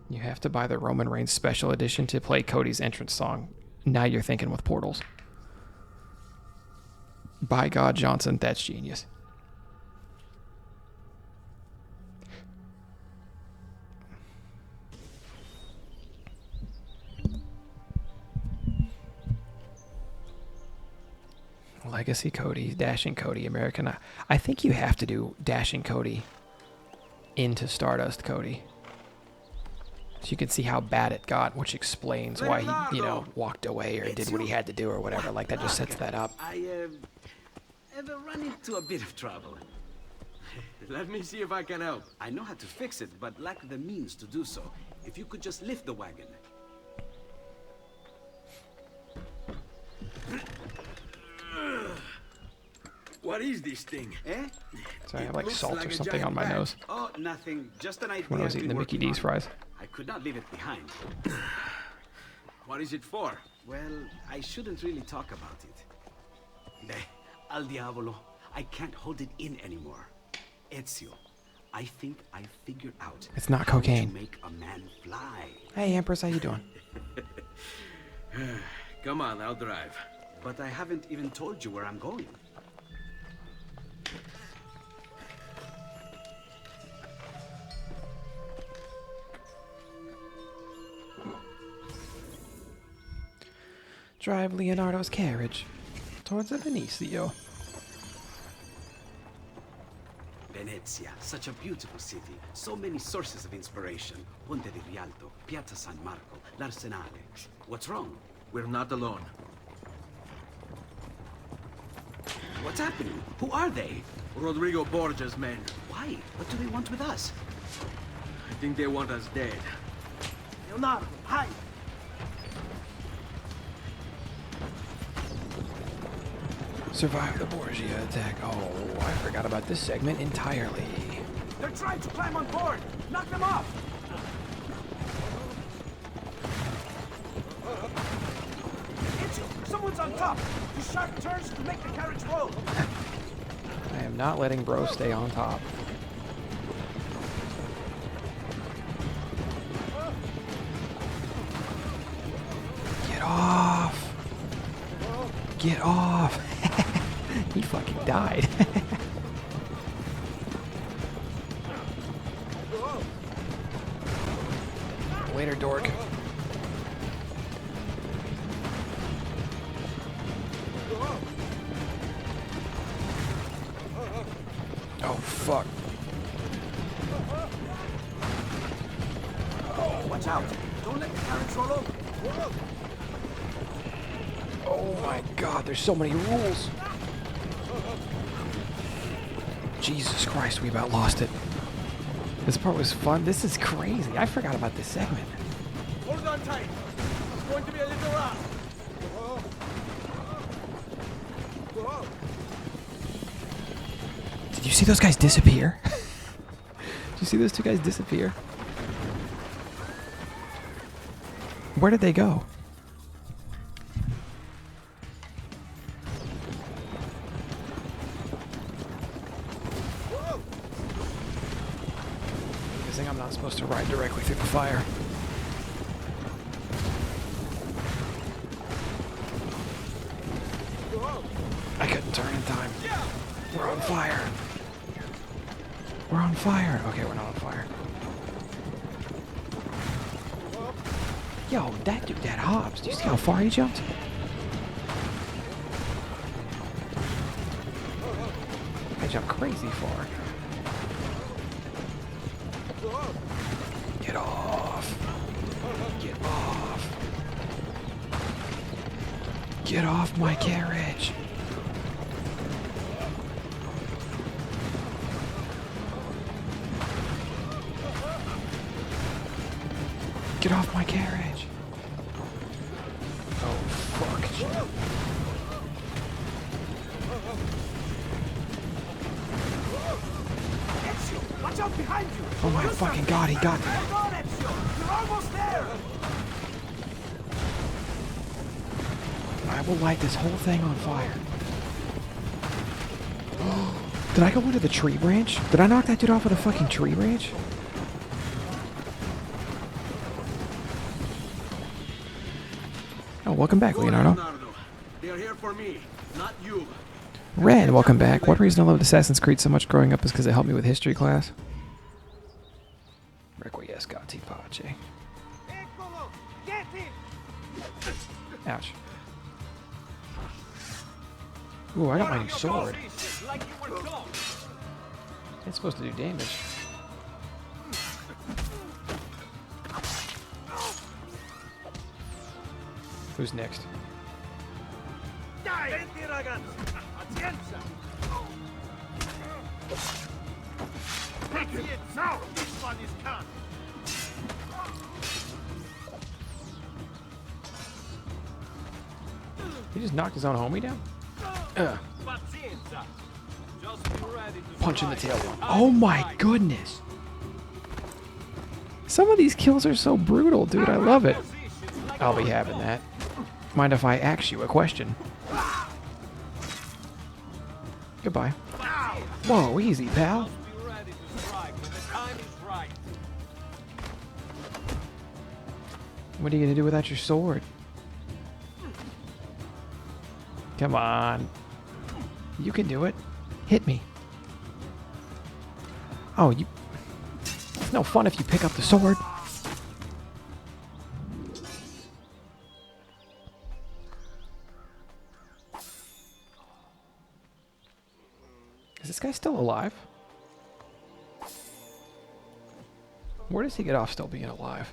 You have to buy the Roman Reigns special edition to play Cody's entrance song. Now you're thinking with portals. By God, Johnson, that's genius. Legacy Cody, Dashing Cody, American. I think you have to do Dashing Cody into Stardust Cody. So you can see how bad it got, which explains why he, walked away or did what he had to do or whatever. Like, that just sets that up. I ever run into a bit of trouble. Let me see if I can help. I know how to fix it, but lack the means to do so. If you could just lift the wagon. What is this thing? Eh? Sorry, I have like salt or something on my nose. Oh, nothing. Just an idea. When I was eating the Mickey D's fries. I could not leave it behind. What is it for? Well, I shouldn't really talk about it. Al diavolo. I can't hold it in anymore. Ezio, I think I figured out. It's not cocaine. How to make a man fly. Hey, Empress, how you doing? Come on, I'll drive. But I haven't even told you where I'm going. Drive Leonardo's carriage towards the Benicio. Venezia, such a beautiful city. So many sources of inspiration. Ponte di Rialto, Piazza San Marco, l'Arsenale. What's wrong? We're not alone. What's happening? Who are they? Rodrigo Borgia's men. Why? What do they want with us? I think they want us dead. Leonardo, hide! Survive the Borgia attack. Oh, I forgot about this segment entirely. They're trying to climb on board! Knock them off! Someone's on top! Do sharp turns to make the carriage roll! I am not letting bro stay on top. Get off! Get off! He fucking died. Later, dork. Oh, fuck. Watch out! Don't let the carriage roll over! Oh my god, there's so many rules. Jesus Christ, we about lost it. This part was fun. This is crazy. I forgot about this segment. Hold on tight! It's going to be a little rough! Did you see those guys disappear? Did you see those two guys disappear? Where did they go? I'm not supposed to ride directly through the fire. I couldn't turn in time. We're on fire. We're on fire. Okay, we're not on fire. Yo, that dude, that Hobbs. Do you see how far he jumped? I jumped crazy far. Get off. Get off. Get off my carriage. Get off my carriage. Oh, fuck. Watch out behind you! Oh my fucking god, he got me. Hold on, Ezio! You're almost there! I will light this whole thing on fire. Did I go into the tree branch? Did I knock that dude off with a fucking tree branch? Oh, welcome back, Go, Leonardo. They are here for me, not you. Red, welcome back. One reason I loved Assassin's Creed so much growing up is because it helped me with history class. Requiescati pace. Ouch. Ooh, I got my new sword. It's supposed to do damage. Who's next? He just knocked his own homie down? Punch in the tail. Oh my goodness! Some of these kills are so brutal, dude. I love it. I'll be having that. Mind if I ask you a question? Goodbye. Whoa, easy, pal. What are you gonna do without your sword? Come on. You can do it. Hit me. Oh, you... It's no fun if you pick up the sword. Is this guy still alive? Where does he get off still being alive?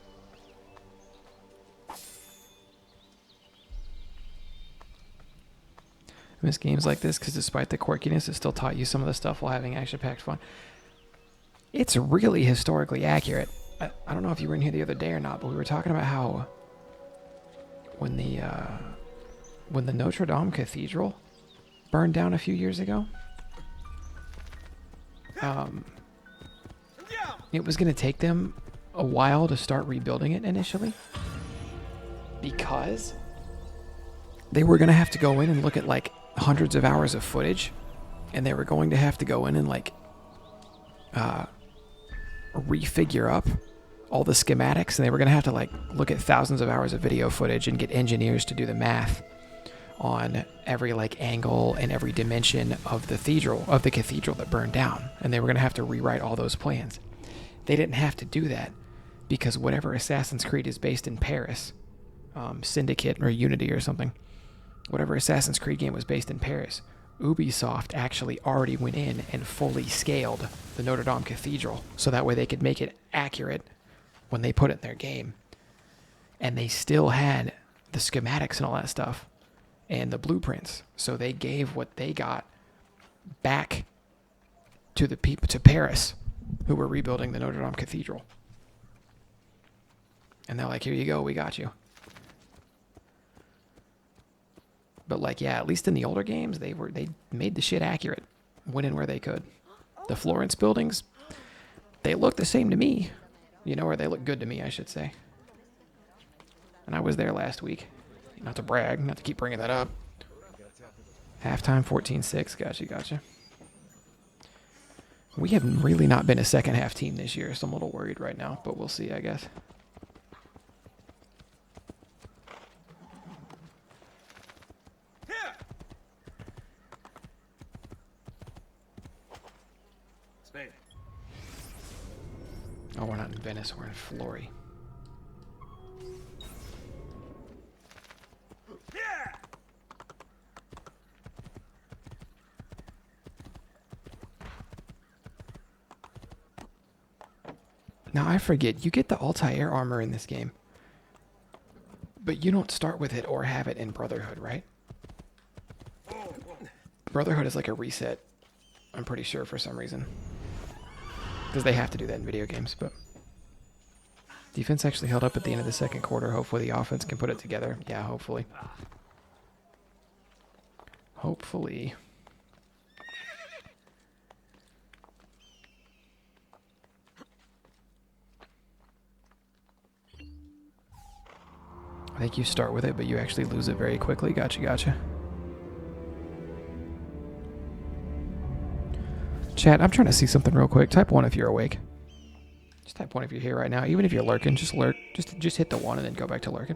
I miss games like this because despite the quirkiness, it still taught you some of the stuff while having action-packed fun. It's really historically accurate. I don't know if you were in here the other day or not, but we were talking about how when the Notre Dame Cathedral burned down a few years ago, it was going to take them a while to start rebuilding it initially because they were going to have to go in and look at like hundreds of hours of footage, and they were going to have to go in and like refigure up all the schematics, and they were going to have to like look at thousands of hours of video footage and get engineers to do the math on every like angle and every dimension of the cathedral that burned down, and they were going to have to rewrite all those plans. They didn't have to do that because whatever Assassin's Creed is based in Paris, Syndicate or Unity or something, whatever Assassin's Creed game was based in Paris, Ubisoft actually already went in and fully scaled the Notre Dame Cathedral so that way they could make it accurate when they put it in their game. And they still had the schematics and all that stuff and the blueprints. So they gave what they got back to the people, to Paris, who were rebuilding the Notre Dame Cathedral. And they're like, here you go, we got you. But like, yeah, at least in the older games, they made the shit accurate, went in where they could. The Florence buildings, they look the same to me, you know, or they look good to me, I should say. And I was there last week. Not to brag, not to keep bringing that up. Halftime 14-6, gotcha. We have really not been a second half team this year, so I'm a little worried right now, but we'll see, I guess. Oh, we're not in Venice, we're in Florey. Now, I forget, you get the Altair armor in this game, but you don't start with it or have it in Brotherhood, right? Brotherhood is like a reset, I'm pretty sure, for some reason. Because they have to do that in video games, but... Defense actually held up at the end of the second quarter. Hopefully the offense can put it together. Yeah, hopefully. Hopefully. I think you start with it, but you actually lose it very quickly. Gotcha. Chat, I'm trying to see something real quick. Type 1 if you're awake. Just type 1 if you're here right now. Even if you're lurking, just lurk. Just hit the 1 and then go back to lurking.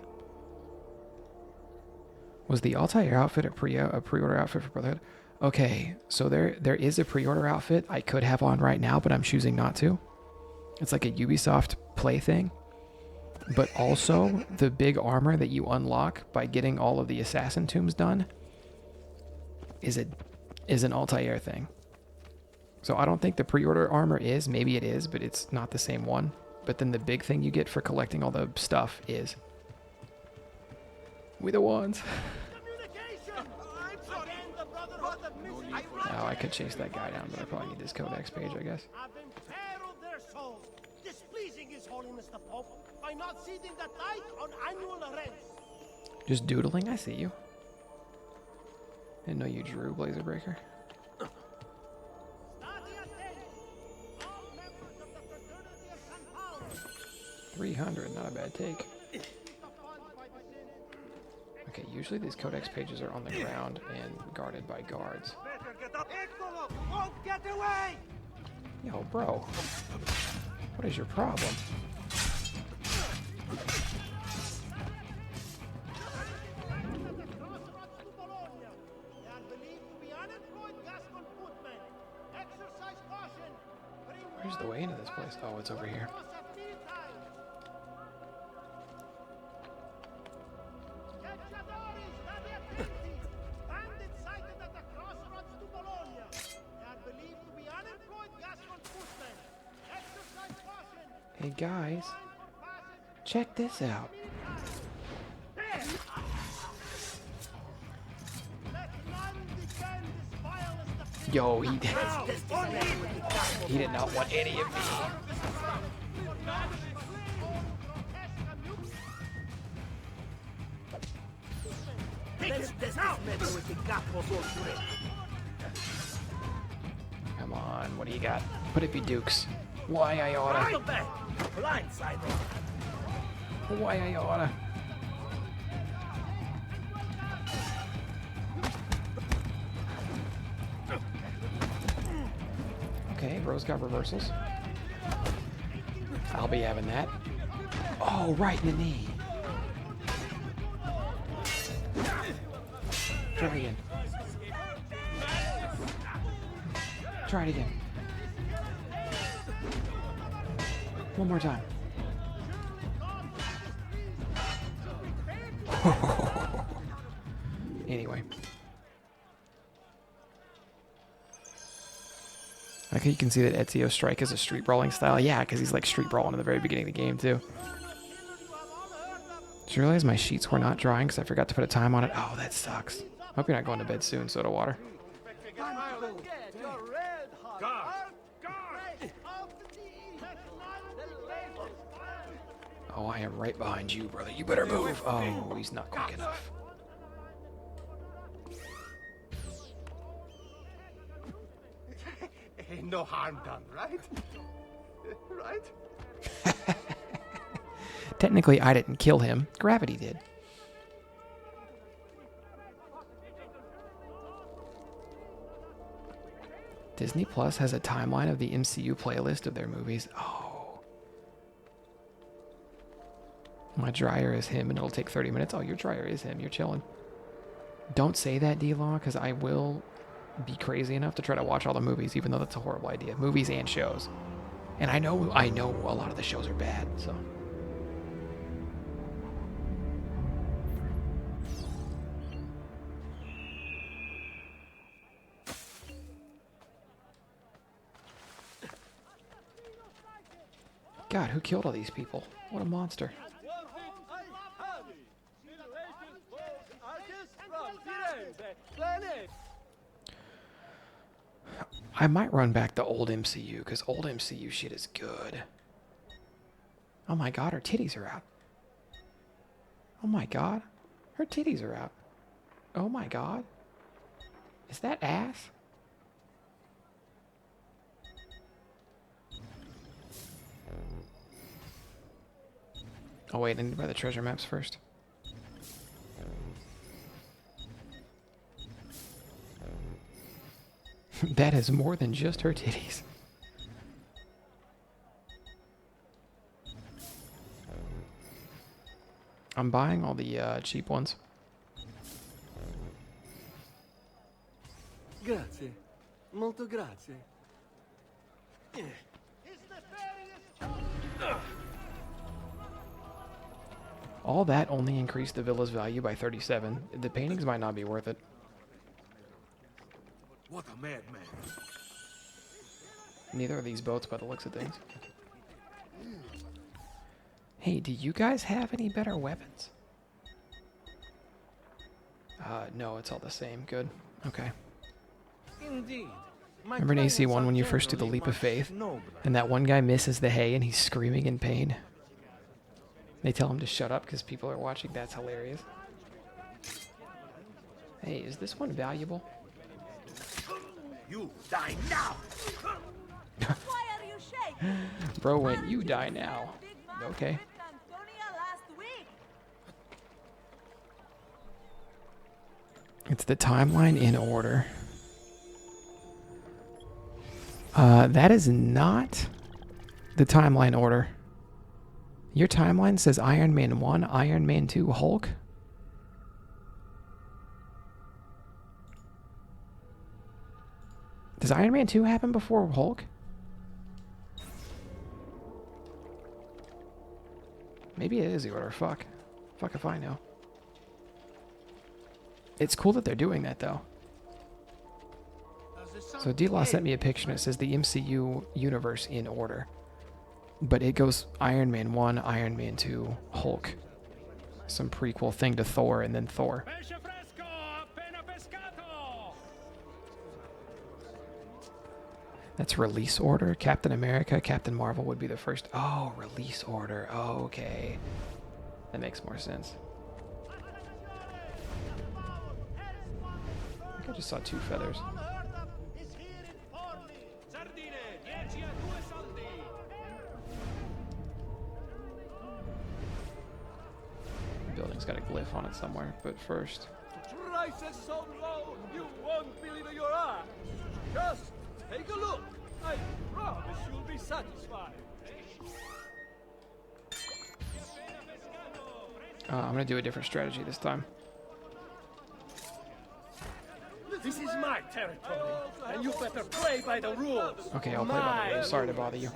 Was the Altair outfit a pre-order outfit for Brotherhood? Okay, so there is a pre-order outfit I could have on right now, but I'm choosing not to. It's like a Ubisoft play thing. But also, the big armor that you unlock by getting all of the assassin tombs done is an Altair thing. So I don't think the pre-order armor is. Maybe it is, but it's not the same one. But then the big thing you get for collecting all the stuff is. We the ones. Now I could chase that guy down, but I probably need this codex page, I guess. Displeasing His Holiness the Pope by not ceding the tithe on annual rents. Just doodling? I see you. Didn't know you drew Blazer Breaker. 300, not a bad take. Okay, usually these codex pages are on the ground and guarded by guards. Get away! Yo, bro. What is your problem? Where's the way into this place? Oh, it's over here. Hey guys, check this out. Yo, he did not want any of me. Come on, what do you got? Put it be Dukes. Why I oughta. Why I oughta. Okay, Rose got reversals. I'll be having that. Oh, right in the knee. Try it again. Try it again. One more time. Anyway. Okay, you can see that Ezio's strike is a street brawling style. Yeah, because he's like street brawling in the very beginning of the game, too. Did you realize my sheets were not drying because I forgot to put a time on it? Oh, that sucks. Hope you're not going to bed soon, soda water. Oh, I am right behind you, brother. You better move. Oh, he's not quick enough. Ain't no harm done, right? Right? Technically, I didn't kill him. Gravity did. Disney Plus has a timeline of the MCU playlist of their movies. Oh. My dryer is him, and it'll take 30 minutes. Oh, your dryer is him. You're chilling. Don't say that, D-Law, because I will be crazy enough to try to watch all the movies, even though that's a horrible idea. Movies and shows. And I know a lot of the shows are bad, so. God, who killed all these people? What a monster. I might run back the old MCU, because old MCU shit is good. Oh my god, her titties are out. Oh my god, her titties are out. Oh my god. Is that ass? Oh wait, I need to buy the treasure maps first. That is more than just her titties. I'm buying all the cheap ones. Grazie. Molto grazie. All that only increased the villa's value by 37. The paintings might not be worth it. What a madman. Neither are these boats by the looks of things. Hey, do you guys have any better weapons? No, it's all the same. Good. Okay. Indeed. Remember in AC1 when you first do the leap of faith, and that one guy misses the hay and he's screaming in pain? They tell him to shut up because people are watching. That's hilarious. Hey, is this one valuable? You die now. Why are you shaking? Bro went, you die now. Okay. It's the timeline in order. That is not the timeline order. Your timeline says Iron Man 1, Iron Man 2, Hulk. Does Iron Man 2 happen before Hulk? Maybe it is the order. Fuck. Fuck if I know. It's cool that they're doing that, though. So D-Law sent me a picture and it says the MCU universe in order. But it goes Iron Man 1, Iron Man 2, Hulk. Some prequel thing to Thor, and then Thor. That's release order. Captain America, Captain Marvel would be the first. Oh, release order. Oh, okay. That makes more sense. I think I just saw 2 feathers. The building's got a glyph on it somewhere, but first. Prices so low, you won't believe your eyes. Just take a look. I promise you'll be satisfied. I'm gonna do a different strategy this time. This is my territory, and you better play by the rules. Okay, I'll play by the rules. Sorry to bother you.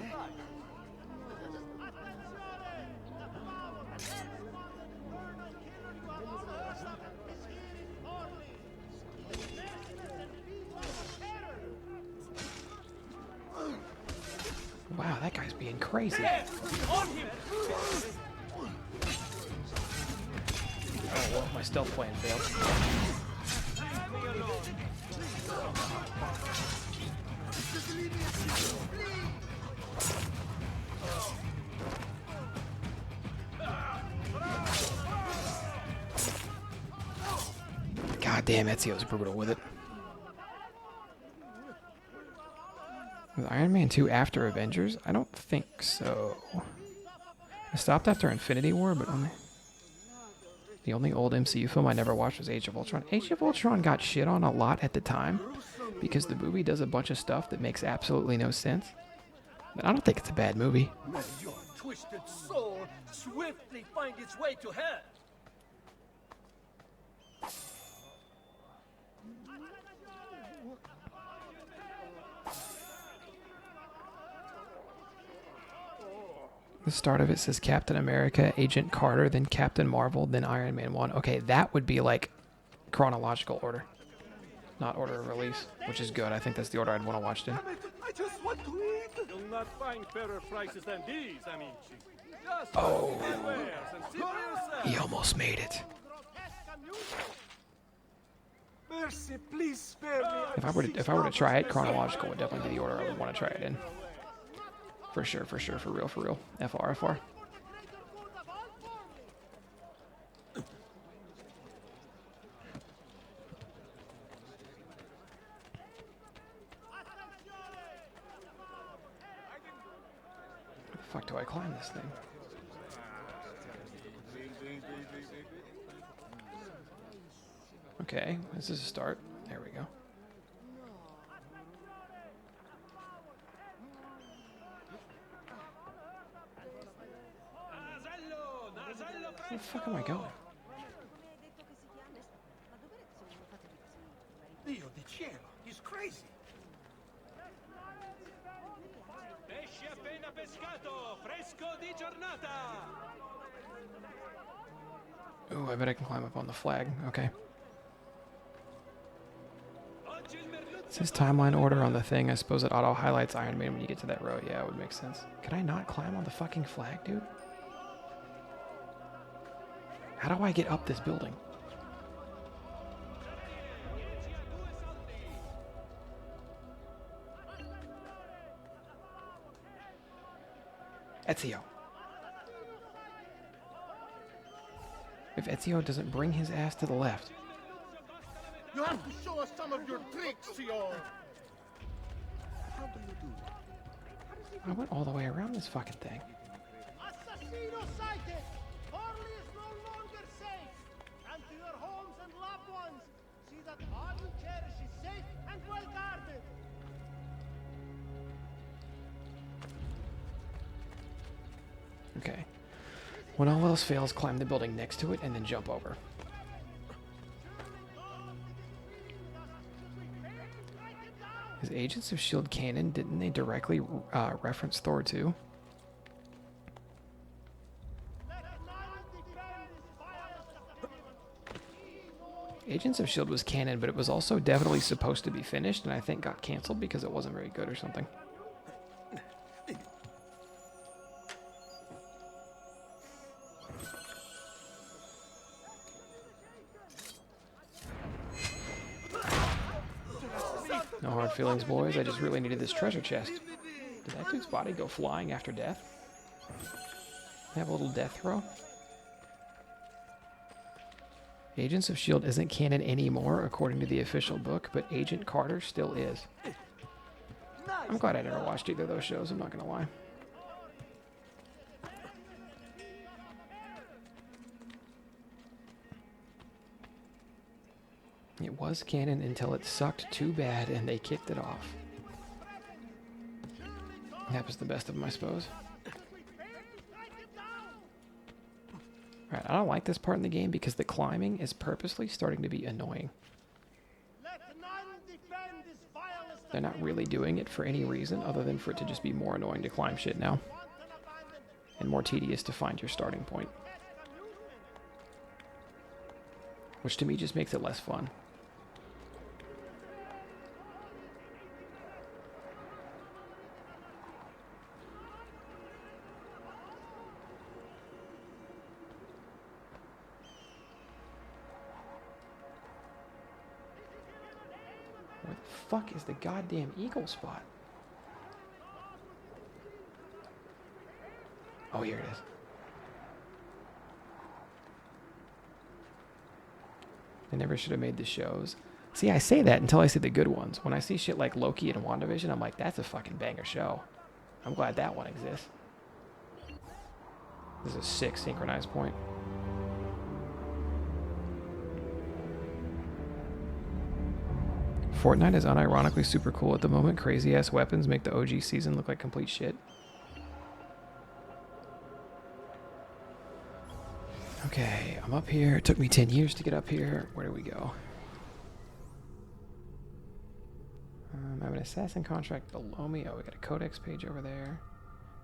Wow, that guy's being crazy. On him. Oh, well, my stealth plan failed. God damn, Ezio's brutal with it. Was Iron Man 2 after Avengers? I don't think so. I stopped after Infinity War, but the only old MCU film I never watched was Age of Ultron. Age of Ultron got shit on a lot at the time because the movie does a bunch of stuff that makes absolutely no sense. But I don't think it's a bad movie. May your twisted soul swiftly find its way to hell. The start of it says Captain America, Agent Carter, then Captain Marvel, then Iron Man 1. Okay, that would be like chronological order, not order of release, which is good. I think that's the order I'd want to watch it in. I just want to eat. You'll not find fairer prices than these, amici. Just Oh. look at the wares and see for yourself. He almost made it. Mercy, please spare me. If I were to try it, chronological would definitely be the order I would want to try it in. For sure, for real, for real. FR. How the fuck do I climb this thing? Okay, this is a start. There we go. Where the fuck am I going? Dio di cielo, he's crazy. Pesce appena pescato, fresco di giornata. Oh, I bet I can climb up on the flag. Okay. Oggi il merluzzo It says timeline order on the thing. I suppose it auto highlights Iron Man when you get to that row. Yeah, it would make sense. Can I not climb on the fucking flag, dude? How do I get up this building? Ezio. If Ezio doesn't bring his ass to the left. You have to show us some of your tricks, Sion. How do you do that? I went all the way around this fucking thing. Assassino sighted! Orly is no longer safe! And to your homes and loved ones, see that all you cherish is safe and well guarded! Okay. When all else fails, climb the building next to it and then jump over. Is Agents of S.H.I.E.L.D. canon? Didn't they directly reference Thor 2? Agents of S.H.I.E.L.D. was canon, but it was also definitely supposed to be finished, and I think got canceled because it wasn't very good or something. No hard feelings, boys. I just really needed this treasure chest. Did that dude's body go flying after death? Have a little death throw? Agents of S.H.I.E.L.D. isn't canon anymore, according to the official book, but Agent Carter still is. I'm glad I never watched either of those shows, I'm not gonna lie. It was canon until it sucked too bad and they kicked it off. That was the best of them, I suppose. Alright, I don't like this part in the game because the climbing is purposely starting to be annoying. They're not really doing it for any reason other than for it to just be more annoying to climb shit now. And more tedious to find your starting point. Which to me just makes it less fun. Where the fuck is the goddamn eagle spot? Oh, here it is. They never should have made the shows. See, I say that until I see the good ones. When I see shit like Loki and WandaVision, I'm like, that's a fucking banger show. I'm glad that one exists. This is a sick synchronized point. Fortnite is unironically super cool at the moment. Crazy ass weapons make the OG season look like complete shit. Okay, I'm up here. It took me 10 years to get up here. Where do we go? I have an assassin contract below me. Oh, we got a codex page over there.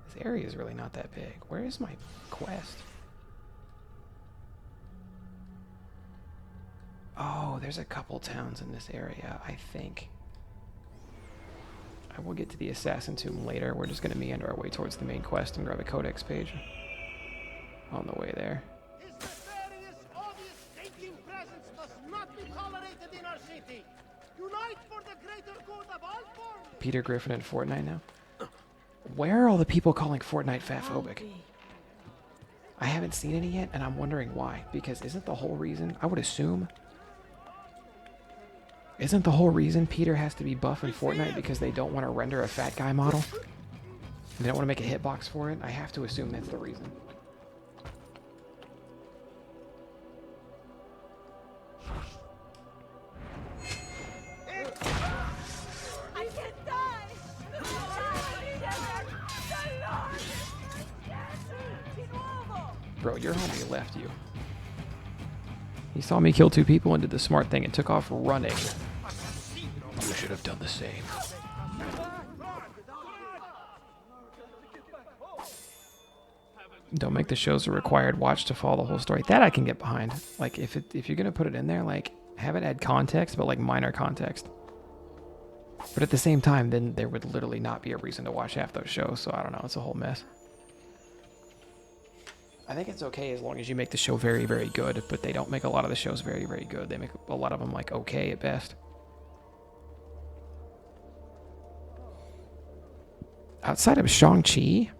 This area is really not that big. Where is my quest? Oh, there's a couple towns in this area, I think. I will get to the assassin tomb later. We're just going to meander our way towards the main quest and grab a codex page on the way there. His nefarious, odious, stinking presence must not be tolerated in our city. Unite for the greater good of all forms. Peter Griffin in Fortnite now? Where are all the people calling Fortnite fatphobic? I haven't seen any yet, and I'm wondering why. Because isn't the whole reason, I would assume, isn't the whole reason Peter has to be buff in Fortnite because they don't want to render a fat guy model? They don't want to make a hitbox for it? I have to assume that's the reason. I can't die! Di nuovo! Bro, your homie left you. He saw me kill 2 people and did the smart thing and took off running. You should have done the same. Don't make the shows a required watch to follow the whole story. That I can get behind. Like, if you're gonna put it in there, like, have it add context, but like minor context. But at the same time, then there would literally not be a reason to watch half those shows. So I don't know. It's a whole mess. I think it's okay as long as you make the show very, very good. But they don't make a lot of the shows very, very good. They make a lot of them like okay at best. Outside of Shang-Chi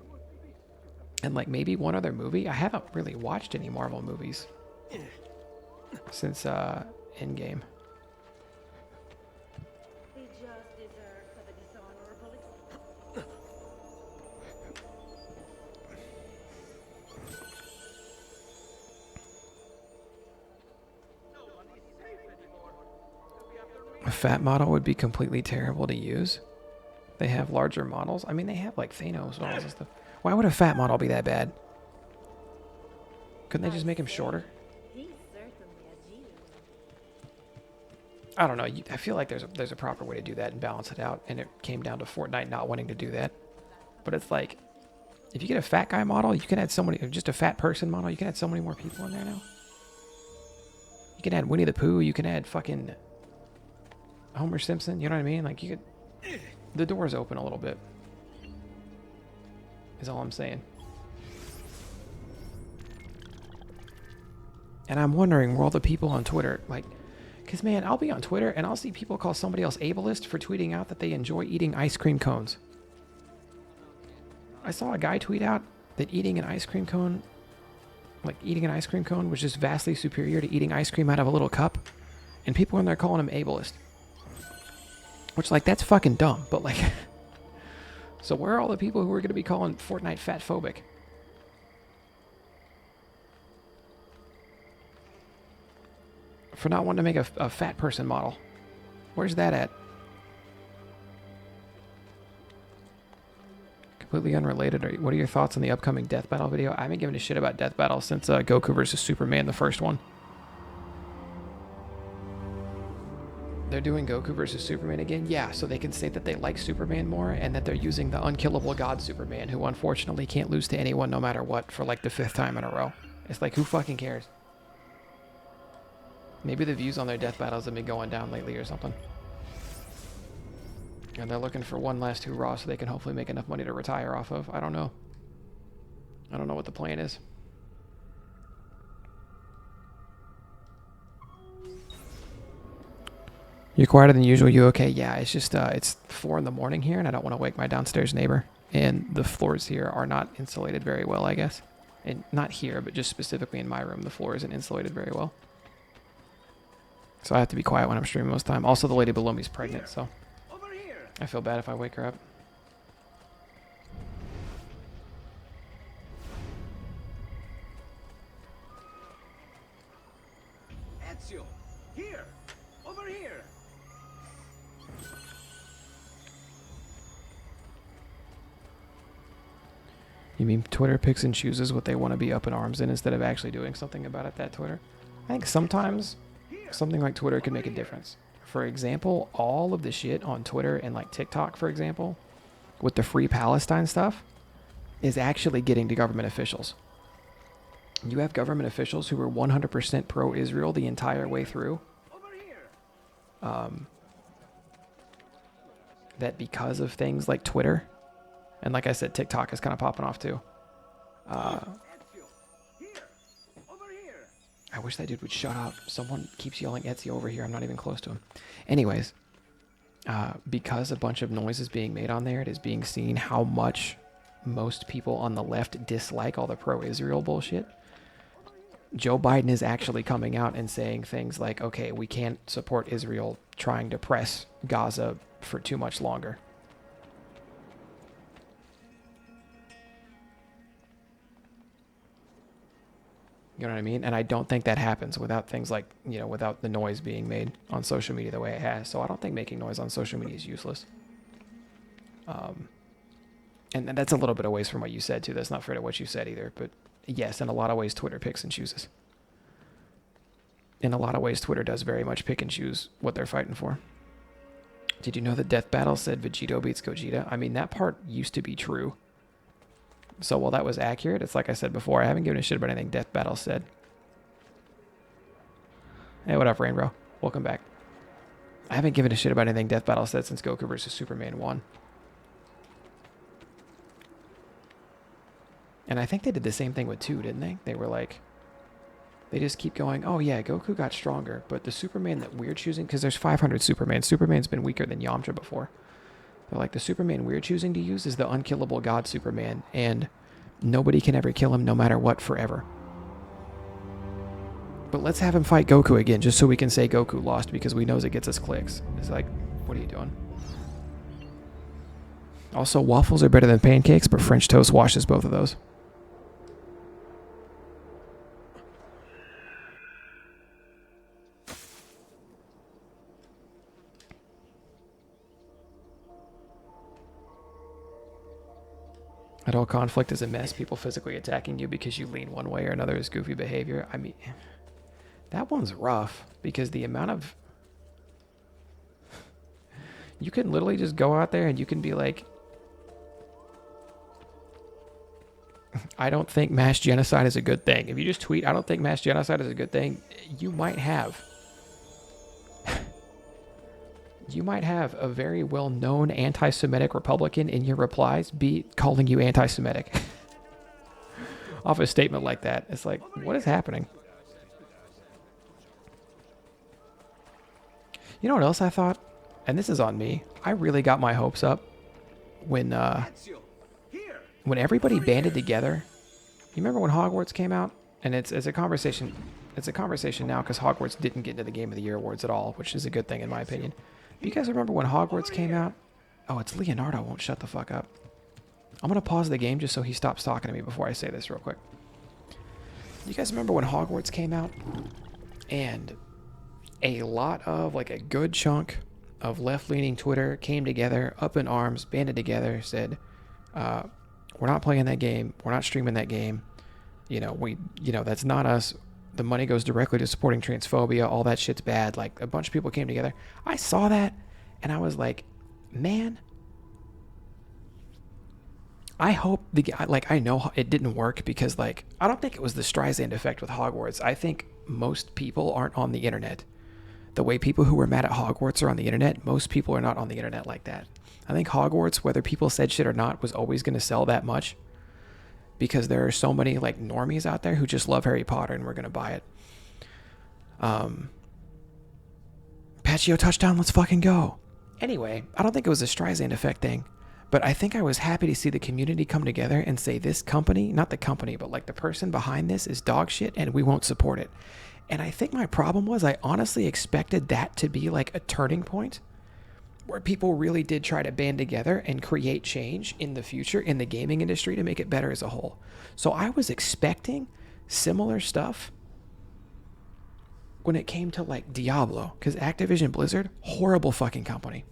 and like maybe one other movie, I haven't really watched any Marvel movies since Endgame. He just deserves the dishonorable. A fat model would be completely terrible to use. They have larger models. I mean, they have like Thanos models and stuff. Why would a fat model be that bad? Couldn't they just make him shorter? He's certainly a genius. I don't know. I feel like there's a proper way to do that and balance it out. And it came down to Fortnite not wanting to do that. But it's like, if you get a fat guy model, you can add so many, just a fat person model, you can add so many more people in there now. You can add Winnie the Pooh. You can add fucking Homer Simpson. You know what I mean? Like, you could, the door's open a little bit. Is all I'm saying. And I'm wondering where all the people on Twitter, like, because, man, I'll be on Twitter and I'll see people call somebody else ableist for tweeting out that they enjoy eating ice cream cones. I saw a guy tweet out that eating an ice cream cone, like eating an ice cream cone was just vastly superior to eating ice cream out of a little cup. And people in there calling him ableist. Which, like, that's fucking dumb. But, like, so where are all the people who are going to be calling Fortnite fat phobic? For not wanting to make a fat person model. Where's that at? Completely unrelated. What are your thoughts on the upcoming Death Battle video? I haven't given a shit about Death Battle since Goku vs. Superman, the first one. They're doing Goku versus Superman again? Yeah, so they can say that they like Superman more and that they're using the unkillable god Superman, who unfortunately can't lose to anyone no matter what for like the 5th time in a row. It's like, who fucking cares? Maybe the views on their death battles have been going down lately or something. And they're looking for one last hurrah so they can hopefully make enough money to retire off of. I don't know. I don't know what the plan is. You're quieter than usual. You okay? Yeah, it's just it's 4 in the morning here, and I don't want to wake my downstairs neighbor. And the floors here are not insulated very well, I guess. And not here, but just specifically in my room, the floor isn't insulated very well. So I have to be quiet when I'm streaming most of the time. Also, the lady below me is pregnant, so I feel bad if I wake her up. Ezio, here, over here. You mean Twitter picks and chooses what they want to be up in arms in instead of actually doing something about it, that Twitter? I think sometimes something like Twitter can make a difference. For example, all of the shit on Twitter and like TikTok, for example, with the Free Palestine stuff, is actually getting to government officials. You have government officials who are 100% pro-Israel the entire way through. That because of things like Twitter, and like I said, TikTok is kind of popping off too. I wish that dude would shut up. Someone keeps yelling Ezio over here. I'm not even close to him. Anyways, because a bunch of noise is being made on there, it is being seen how much most people on the left dislike all the pro-Israel bullshit. Joe Biden is actually coming out and saying things like, okay, we can't support Israel trying to press Gaza for too much longer. You know what I mean? And I don't think that happens without things like, you know, without the noise being made on social media the way it has. So I don't think making noise on social media is useless. And that's a little bit away from what you said, too. That's not fair to what you said either. But yes, in a lot of ways, Twitter picks and chooses. In a lot of ways, Twitter does very much pick and choose what they're fighting for. Did you know that Death Battle said Vegito beats Gogeta? I mean, that part used to be true. So while that was accurate, it's like I said before, I haven't given a shit about anything Death Battle said. Hey, what up, Rainbow? Welcome back. I haven't given a shit about anything Death Battle said since Goku vs. Superman 1. And I think they did the same thing with 2, didn't they? They were like... They just keep going, oh yeah, Goku got stronger, but the Superman that we're choosing... Because there's 500 Superman. Superman's been weaker than Yamcha before. They're like, the Superman we're choosing to use is the unkillable God Superman, and nobody can ever kill him no matter what forever. But let's have him fight Goku again, just so we can say Goku lost, because we knows it gets us clicks. It's like, what are you doing? Also, waffles are better than pancakes, but French toast washes both of those. Adult conflict is a mess. People physically attacking you because you lean one way or another is goofy behavior. I mean, that one's rough because the amount of... You can literally just go out there and you can be like, I don't think mass genocide is a good thing. If you just tweet, I don't think mass genocide is a good thing, you might have... You might have a very well-known anti-Semitic Republican in your replies be calling you anti-Semitic. Off a statement like that. It's like, what is happening? You know what else I thought? And this is on me. I really got my hopes up when everybody banded together. You remember when Hogwarts came out? And it's a conversation. It's a conversation now because Hogwarts didn't get into the Game of the Year awards at all, which is a good thing in my opinion. You guys remember when Hogwarts came out? Oh, it's Leonardo won't shut the fuck up. I'm going to pause the game just so he stops talking to me before I say this real quick. You guys remember when Hogwarts came out? And a lot of, like a good chunk of left-leaning Twitter came together, up in arms, banded together, said, we're not playing that game. We're not streaming that game. That's not us. The money goes directly to supporting transphobia. All that shit's bad. Like, a bunch of people came together. I saw that, and I was like, man, I hope I know it didn't work because, like, I don't think it was the Streisand effect with Hogwarts. I think most people aren't on the internet. The way people who were mad at Hogwarts are on the internet, most people are not on the internet like that. I think Hogwarts, whether people said shit or not, was always going to sell that much. Because there are so many like normies out there who just love Harry Potter and we're going to buy it. Paccio touchdown, let's fucking go. Anyway, I don't think it was a Streisand effect thing, but I think I was happy to see the community come together and say this company, not the company, but like the person behind this is dog shit and we won't support it. And I think my problem was I honestly expected that to be like a turning point where people really did try to band together and create change in the future in the gaming industry to make it better as a whole. So I was expecting similar stuff when it came to like Diablo, because Activision Blizzard, horrible fucking company.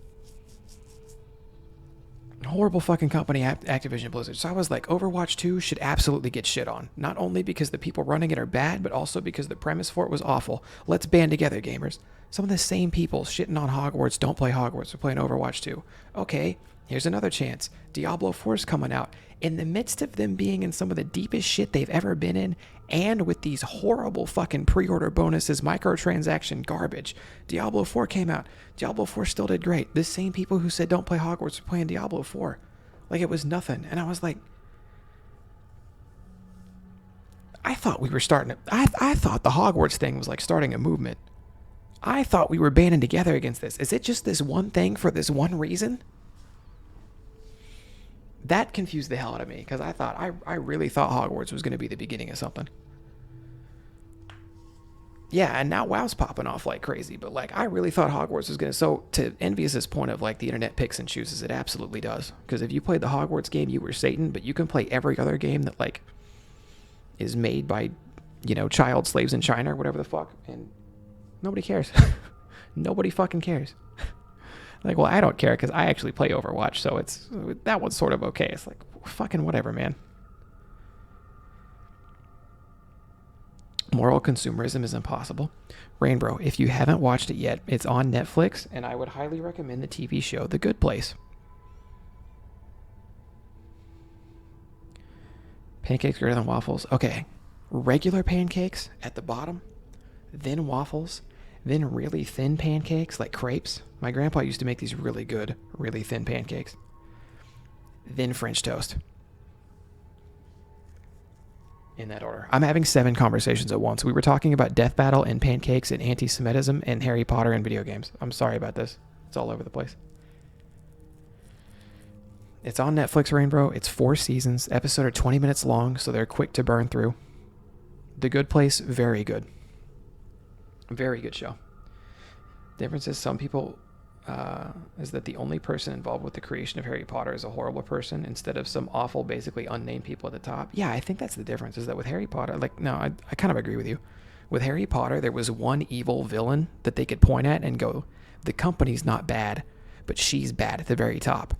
Horrible fucking company, Activision Blizzard. So I was like, Overwatch 2 should absolutely get shit on. Not only because the people running it are bad, but also because the premise for it was awful. Let's band together, gamers. Some of the same people shitting on Hogwarts don't play Hogwarts. They're playing Overwatch 2. Okay, here's another chance. Diablo 4 is coming out. In the midst of them being in some of the deepest shit they've ever been in, and with these horrible fucking pre-order bonuses, microtransaction garbage, Diablo 4 came out. Diablo 4 still did great. The same people who said don't play Hogwarts are playing Diablo 4. Like it was nothing. And I was like, I thought we were starting to... I thought the Hogwarts thing was like starting a movement. I thought we were banding together against this. Is it just this one thing for this one reason? That confused the hell out of me, because I really thought Hogwarts was going to be the beginning of something. Yeah, and now WoW's popping off like crazy, but like I really thought Hogwarts was going to... So to Envious's point of like the internet picks and chooses, it absolutely does. Because if you played the Hogwarts game, you were Satan, but you can play every other game that like is made by, child slaves in China or whatever the fuck, and nobody cares. Nobody fucking cares. Like, well, I don't care because I actually play Overwatch, so that one's sort of okay. It's like, fucking whatever, man. Moral consumerism is impossible. Rainbow, if you haven't watched it yet, it's on Netflix, and I would highly recommend the TV show The Good Place. Pancakes greater than waffles. Okay. Regular pancakes at the bottom, then waffles, then really thin pancakes like crepes. My grandpa used to make these really good, really thin pancakes. Then French toast. In that order. I'm having 7 conversations at once. We were talking about Death Battle and pancakes and anti-Semitism and Harry Potter and video games. I'm sorry about this. It's all over the place. It's on Netflix, Rainbow. It's 4 seasons. Episodes are 20 minutes long, so they're quick to burn through. The Good Place, very good. Very good show. Difference is some people is that the only person involved with the creation of Harry Potter is a horrible person instead of some awful, basically unnamed people at the top. Yeah, I think that's the difference, is that with Harry Potter, I kind of agree with you. With Harry Potter, there was one evil villain that they could point at and go, the company's not bad, but she's bad at the very top.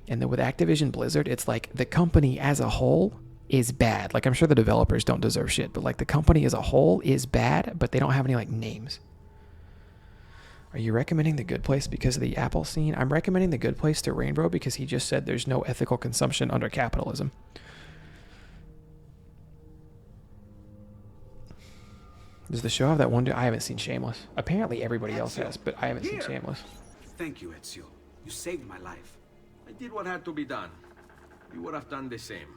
And then with Activision Blizzard, it's like the company as a whole is bad. Like, I'm sure the developers don't deserve shit, but like the company as a whole is bad, but they don't have any like names. Are you recommending The Good Place because of the Apple scene? I'm recommending The Good Place to Rainbow because he just said there's no ethical consumption under capitalism. Does the show have that one dude? I haven't seen Shameless. Apparently everybody else has, but I haven't seen Shameless. Thank you, Ezio. You saved my life. I did what had to be done. You would have done the same.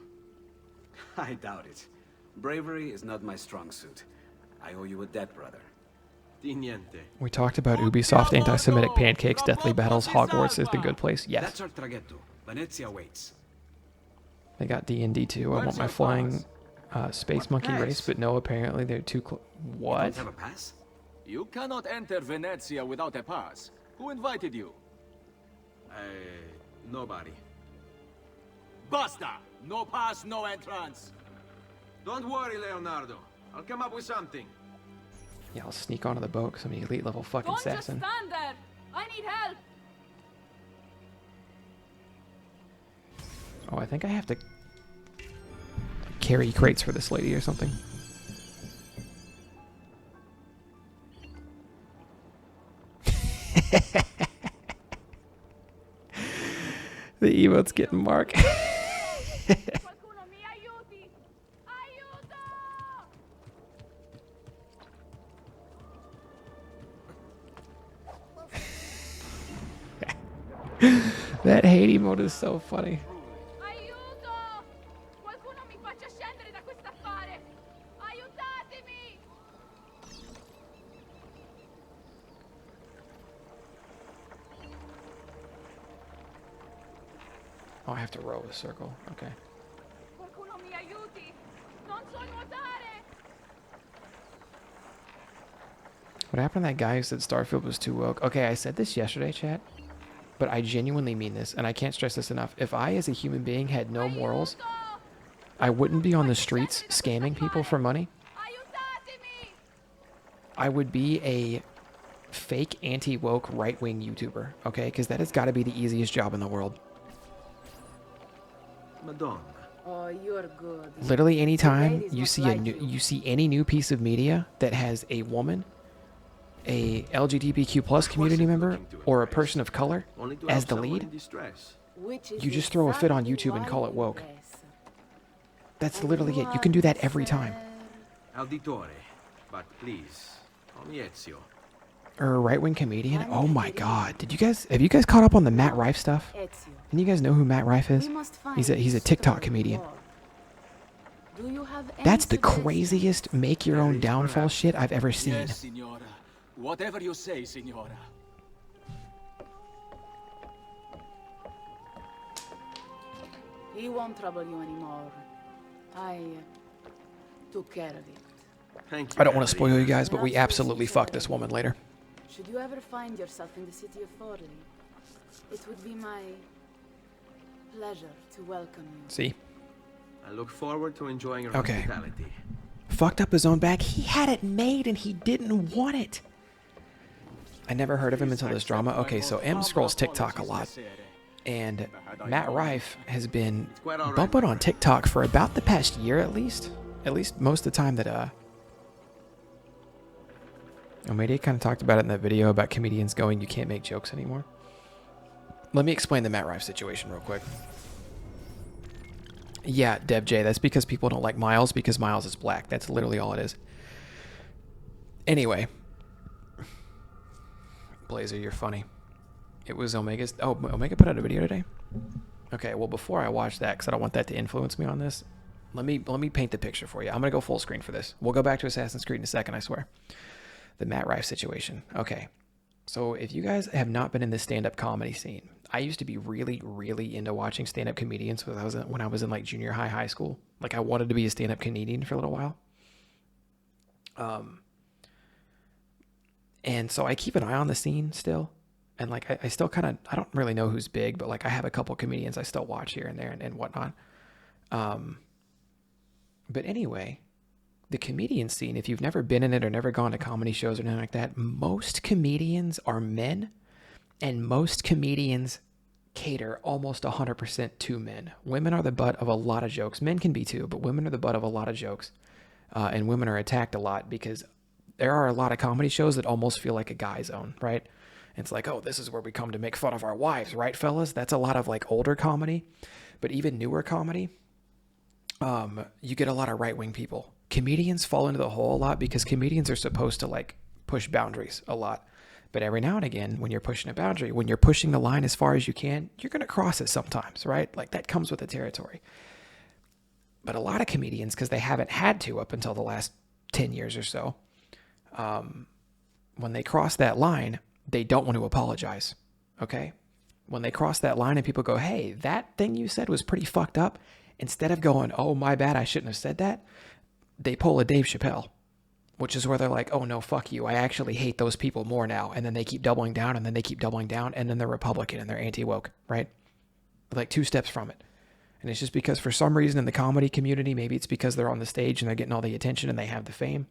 I doubt it. Bravery is not my strong suit. I owe you a debt, brother. Di niente. We talked about Ubisoft anti-Semitic pancakes, deathly battles, Hogwarts is The Good Place. Yes. That's our traghetto. Venezia waits. They got D&D too. I want my flying space monkey race, but no, apparently they're too close. You What? don't have a pass? You cannot enter Venezia without a pass. Who invited you? Nobody. Basta! No pass, no entrance. Don't worry, Leonardo. I'll come up with something. Yeah, I'll sneak onto the boat because I'm an elite level fucking Don't just assassin. stand there. I need help. Oh, I think I have to carry crates for this lady or something. The emote's getting Mark. Qualcuno mi aiuti. Aiuto! That hate emote is so funny. Aiuto! Qualcuno mi faccia scendere da quest'affare. Aiutatemi! Oh, I have to row a circle. Okay. Qualcuno mi aiuti. Non so nuotare. What happened to that guy who said Starfield was too woke? Okay, I said this yesterday, chat, but I genuinely mean this, and I can't stress this enough. If I, as a human being, had no morals, I wouldn't be on the streets scamming people for money. Aiutatemi! I would be a fake anti-woke right-wing YouTuber, okay? Because that has got to be the easiest job in the world. Madonna. Oh, you're good. Literally anytime Ladies you must see like you. you see any new piece of media that has a woman, a LGBTQ plus community member, or a person of color Only to as help the someone lead, in distress. Which is you just throw a fit on exactly YouTube and call it why woke. yes. That's literally it. You can do that every time. Auditore. But please, call me Ezio. Or a right-wing comedian. Oh my God! Have you guys caught up on the Matt Rife stuff? Ezio, And you guys know who Matt Rife is? we must find He's a this TikTok story comedian. wall. Do you have any That's the suggestions? craziest make your own downfall shit I've ever seen. Yes, signora. Whatever you say, signora. He won't trouble you anymore. I took care of it. Thank you. I don't want to spoil you Caterina. guys, but we absolutely fuck this woman later. Should you ever find yourself in the city of Forli, it would be my pleasure to welcome you. See? I look forward to enjoying your Okay. hospitality. Fucked up his own bag. He had it made and he didn't want it. I never heard of him until this drama. Okay, so M scrolls TikTok a lot. And Matt Rife has been bumping on TikTok for about the past year at least. At least most of the time that Omedia kind of talked about it in that video about comedians going, you can't make jokes anymore. Let me explain the Matt Rife situation real quick. Yeah, Dev J, that's because people don't like Miles because Miles is black. That's literally all it is. Anyway. Blazer, you're funny. It was Omega's... Oh, Omega put out a video today? Okay, well, before I watch that, because I don't want that to influence me on this, let me paint the picture for you. I'm going to go full screen for this. We'll go back to Assassin's Creed in a second, I swear. The Matt Rife situation. Okay. So if you guys have not been in the stand-up comedy scene, I used to be really, really into watching stand-up comedians when I was in like junior high school. Like I wanted to be a stand-up comedian for a little while. And so I keep an eye on the scene still. And like I still kind of, I don't really know who's big, but like I have a couple comedians I still watch here and there and whatnot. But anyway, the comedian scene, if you've never been in it or never gone to comedy shows or anything like that, most comedians are men, and most comedians cater almost 100% to men. Women are the butt of a lot of jokes. Men can be too, but women are the butt of a lot of jokes. And women are attacked a lot because there are a lot of comedy shows that almost feel like a guy zone, right? It's like, oh, this is where we come to make fun of our wives, right, fellas? That's a lot of like older comedy, but even newer comedy, you get a lot of right-wing people. Comedians fall into the hole a lot because comedians are supposed to like push boundaries a lot. But every now and again, when you're pushing a boundary, when you're pushing the line as far as you can, you're going to cross it sometimes, right? Like that comes with the territory. But a lot of comedians, because they haven't had to up until the last 10 years or so, when they cross that line, they don't want to apologize, okay? When they cross that line and people go, hey, that thing you said was pretty fucked up, instead of going, oh, my bad, I shouldn't have said that, they pull a Dave Chappelle, which is where they're like, oh, no, fuck you. I actually hate those people more now. And then they keep doubling down, and then they keep doubling down, and then they're Republican, and they're anti-woke, right? Like 2 steps from it. And it's just because for some reason in the comedy community, maybe it's because they're on the stage and they're getting all the attention and they have the fame.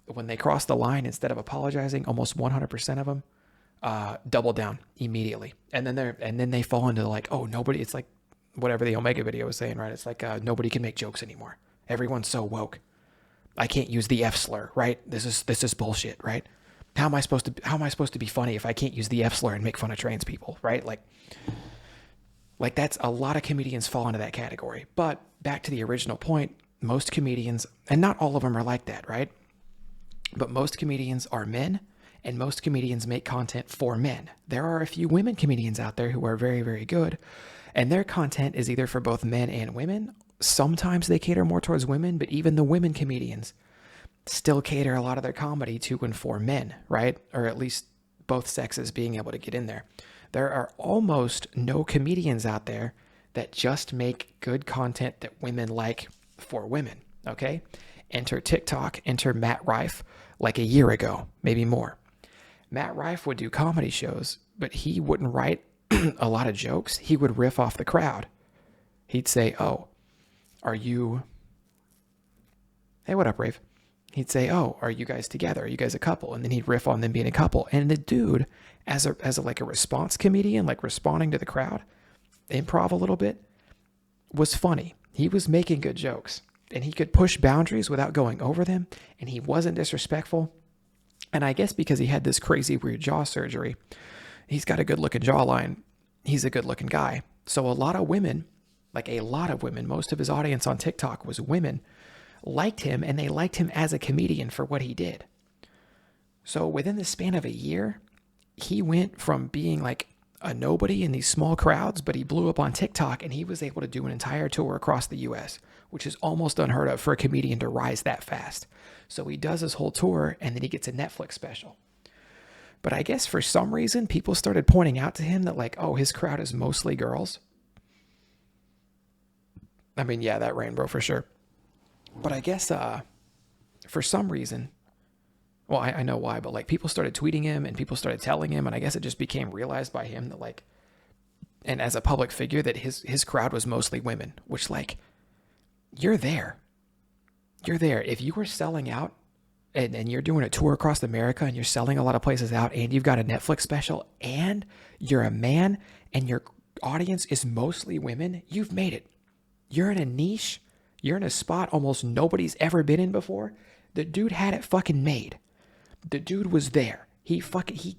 But when they cross the line, instead of apologizing, almost 100% of them double down immediately. And then they fall into like, oh, nobody, it's like whatever the Omega video was saying, right? It's like nobody can make jokes anymore. Everyone's so woke. I can't use the F slur, right? This is bullshit, right? How am I supposed to be funny if I can't use the F slur and make fun of trans people, right? Like that's a lot of comedians fall into that category. But back to the original point, most comedians, and not all of them are like that, right? But most comedians are men, and most comedians make content for men. There are a few women comedians out there who are very, very good, and their content is either for both men and women. Sometimes they cater more towards women, but even the women comedians still cater a lot of their comedy to and for men, right? Or at least both sexes being able to get in there. There are almost no comedians out there that just make good content that women like for women, okay? Enter TikTok, enter Matt Rife like a year ago, maybe more. Matt Rife would do comedy shows, but he wouldn't write a lot of jokes. He would riff off the crowd. He'd say, oh, are you... Hey, what up, Rave? He'd say, oh, are you guys together? Are you guys a couple? And then he'd riff on them being a couple. And the dude, as a response comedian, like responding to the crowd, improv a little bit, was funny. He was making good jokes. And he could push boundaries without going over them. And he wasn't disrespectful. And I guess because he had this crazy weird jaw surgery, he's got a good looking jawline. He's a good looking guy. So a lot of women, most of his audience on TikTok was women, liked him, and they liked him as a comedian for what he did. So within the span of a year, he went from being like a nobody in these small crowds, but he blew up on TikTok, and he was able to do an entire tour across the US, which is almost unheard of for a comedian to rise that fast. So he does his whole tour, and then he gets a Netflix special. But I guess for some reason, people started pointing out to him that like, oh, his crowd is mostly girls. I mean, yeah, that rainbow for sure. But I guess for some reason, well, I know why, but like people started tweeting him and people started telling him, and I guess it just became realized by him that like, and as a public figure, that his crowd was mostly women, which like, you're there. You're there. If you were selling out and you're doing a tour across America and you're selling a lot of places out and you've got a Netflix special and you're a man and your audience is mostly women, you've made it. You're in a niche. You're in a spot almost nobody's ever been in before. The dude had it fucking made. The dude was there. He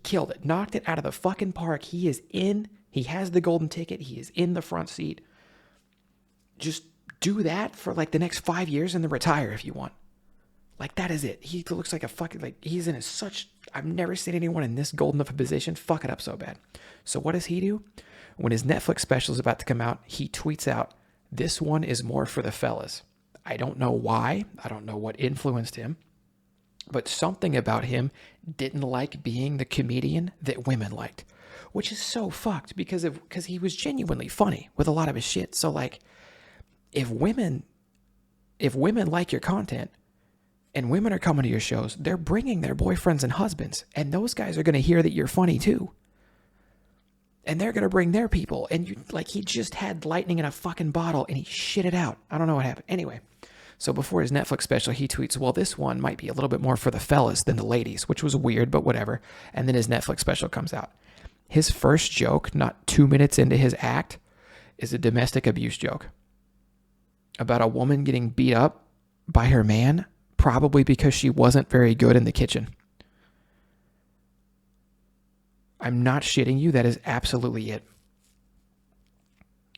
killed it. Knocked it out of the fucking park. He is in. He has the golden ticket. He is in the front seat. Just do that for like the next 5 years and then retire if you want. Like, that is it. He looks like a fucking, like, he's in such, I've never seen anyone in this golden of a position fuck it up so bad. So what does he do? When his Netflix special is about to come out, he tweets out, "This one is more for the fellas." I don't know why. I don't know what influenced him. But something about him didn't like being the comedian that women liked. Which is so fucked because he was genuinely funny with a lot of his shit. So, like, if women like your content, and women are coming to your shows, they're bringing their boyfriends and husbands. And those guys are going to hear that you're funny too. And they're going to bring their people. And he just had lightning in a fucking bottle and he shit it out. I don't know what happened. Anyway, so before his Netflix special, he tweets, "Well, this one might be a little bit more for the fellas than the ladies," which was weird, but whatever. And then his Netflix special comes out. His first joke, not 2 minutes into his act, is a domestic abuse joke about a woman getting beat up by her man, probably because she wasn't very good in the kitchen. I'm not shitting you. That is absolutely it.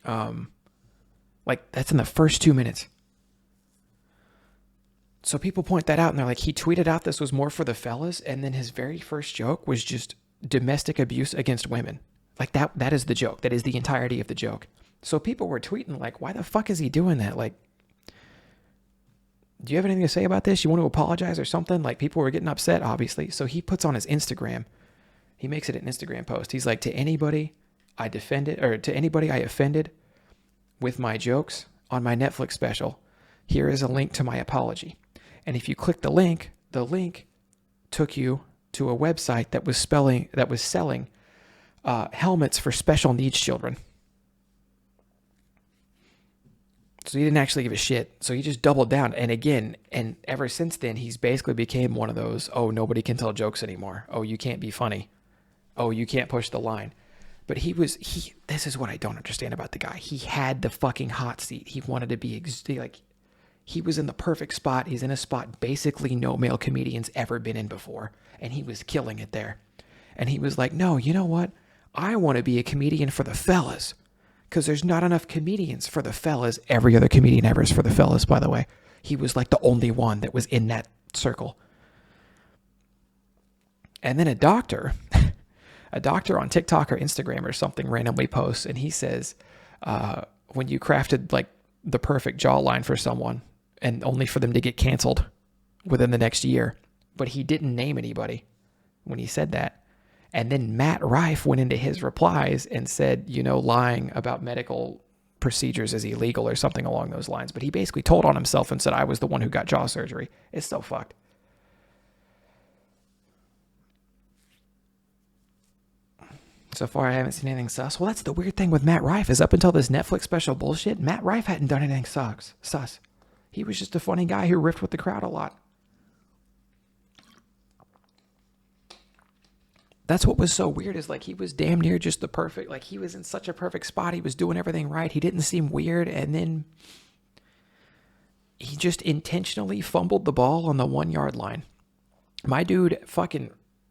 Like, that's in the first 2 minutes. So people point that out and they're like, he tweeted out this was more for the fellas, and then his very first joke was just domestic abuse against women. Like, that is the joke. That is the entirety of the joke. So people were tweeting like, why the fuck is he doing that? Like, do you have anything to say about this? You want to apologize or something? Like, people were getting upset, obviously. So he puts on his Instagram. He makes it an Instagram post. He's like, to anybody I offended with my jokes on my Netflix special, here is a link to my apology. And if you click the link took you to a website that was selling helmets for special needs children. So he didn't actually give a shit. So he just doubled down. And again, and ever since then, he's basically became one of those, oh, nobody can tell jokes anymore. Oh, you can't be funny. Oh, you can't push the line. But this is what I don't understand about the guy. He had the fucking hot seat. He wanted to be he was in the perfect spot. He's in a spot basically no male comedian's ever been in before. And he was killing it there. And he was like, no, you know what? I want to be a comedian for the fellas. Because there's not enough comedians for the fellas. Every other comedian ever is for the fellas, by the way. He was like the only one that was in that circle. And then a doctor on TikTok or Instagram or something randomly posts, and he says, when you crafted like the perfect jawline for someone, and only for them to get canceled within the next year. But he didn't name anybody when he said that. And then Matt Rife went into his replies and said, lying about medical procedures is illegal or something along those lines. But he basically told on himself and said, I was the one who got jaw surgery. It's so fucked. So far, I haven't seen anything sus. Well, that's the weird thing with Matt Rife is up until this Netflix special bullshit, Matt Rife hadn't done anything sus. He was just a funny guy who riffed with the crowd a lot. That's what was so weird is like he was damn near just the perfect, like he was in such a perfect spot. He was doing everything right. He didn't seem weird. And then he just intentionally fumbled the ball on the 1 yard line. My dude fucking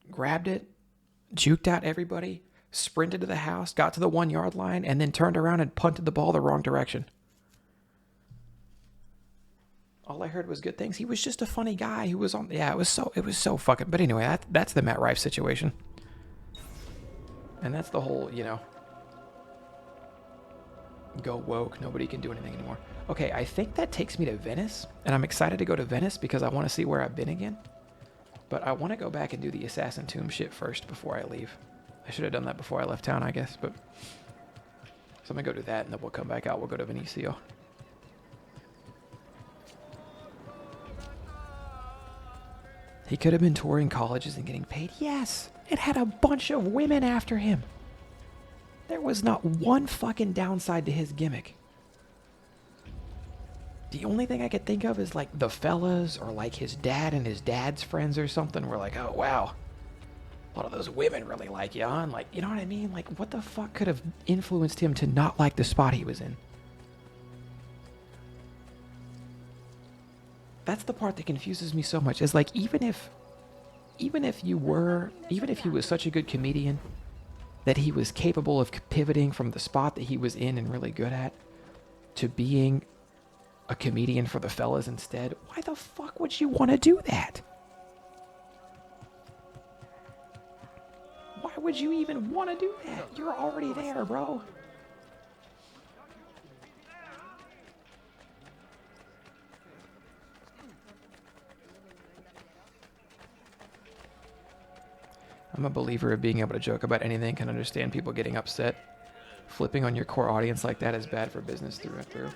grabbed it, juked out everybody, sprinted to the house, got to the 1 yard line, and then turned around and punted the ball the wrong direction. All I heard was good things. He was just a funny guy who was on. Yeah, it was so fucking. But anyway, that's the Matt Rife situation. And that's the whole, go woke. Nobody can do anything anymore. Okay, I think that takes me to Venice. And I'm excited to go to Venice because I want to see where I've been again. But I want to go back and do the Assassin Tomb shit first before I leave. I should have done that before I left town, I guess. But so I'm going to go do that and then we'll come back out. We'll go to Venicio. He could have been touring colleges and getting paid. Yes, it had a bunch of women after him. There was not one fucking downside to his gimmick. The only thing I could think of is like the fellas or like his dad and his dad's friends or something were like, oh, wow. A lot of those women really like you, huh? And like, you know what I mean? Like, what the fuck could have influenced him to not like the spot he was in? That's the part that confuses me so much. Is like, even if even if he was such a good comedian that he was capable of pivoting from the spot that he was in and really good at to being a comedian for the fellas instead, why the fuck would you want to do that? Why would you even want to do that? You're already there, bro. I'm a believer of being able to joke about anything, can understand people getting upset. Flipping on your core audience like that is bad for business through and through.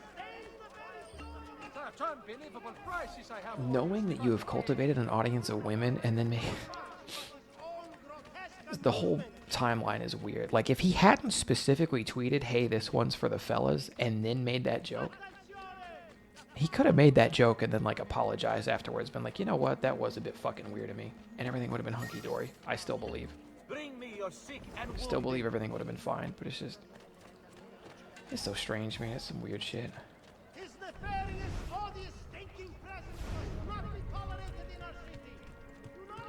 Knowing that you have cultivated an audience of women and then the whole timeline is weird. Like, if he hadn't specifically tweeted, hey, this one's for the fellas, and then made that joke, he could have made that joke and then, like, apologized afterwards, been like, you know what, that was a bit fucking weird of me, and everything would have been hunky-dory. I still believe. Still believe everything would have been fine, but it's just... It's so strange, man. It's some weird shit. His nefarious, odious, stinking presence must not be tolerated in our city. Do not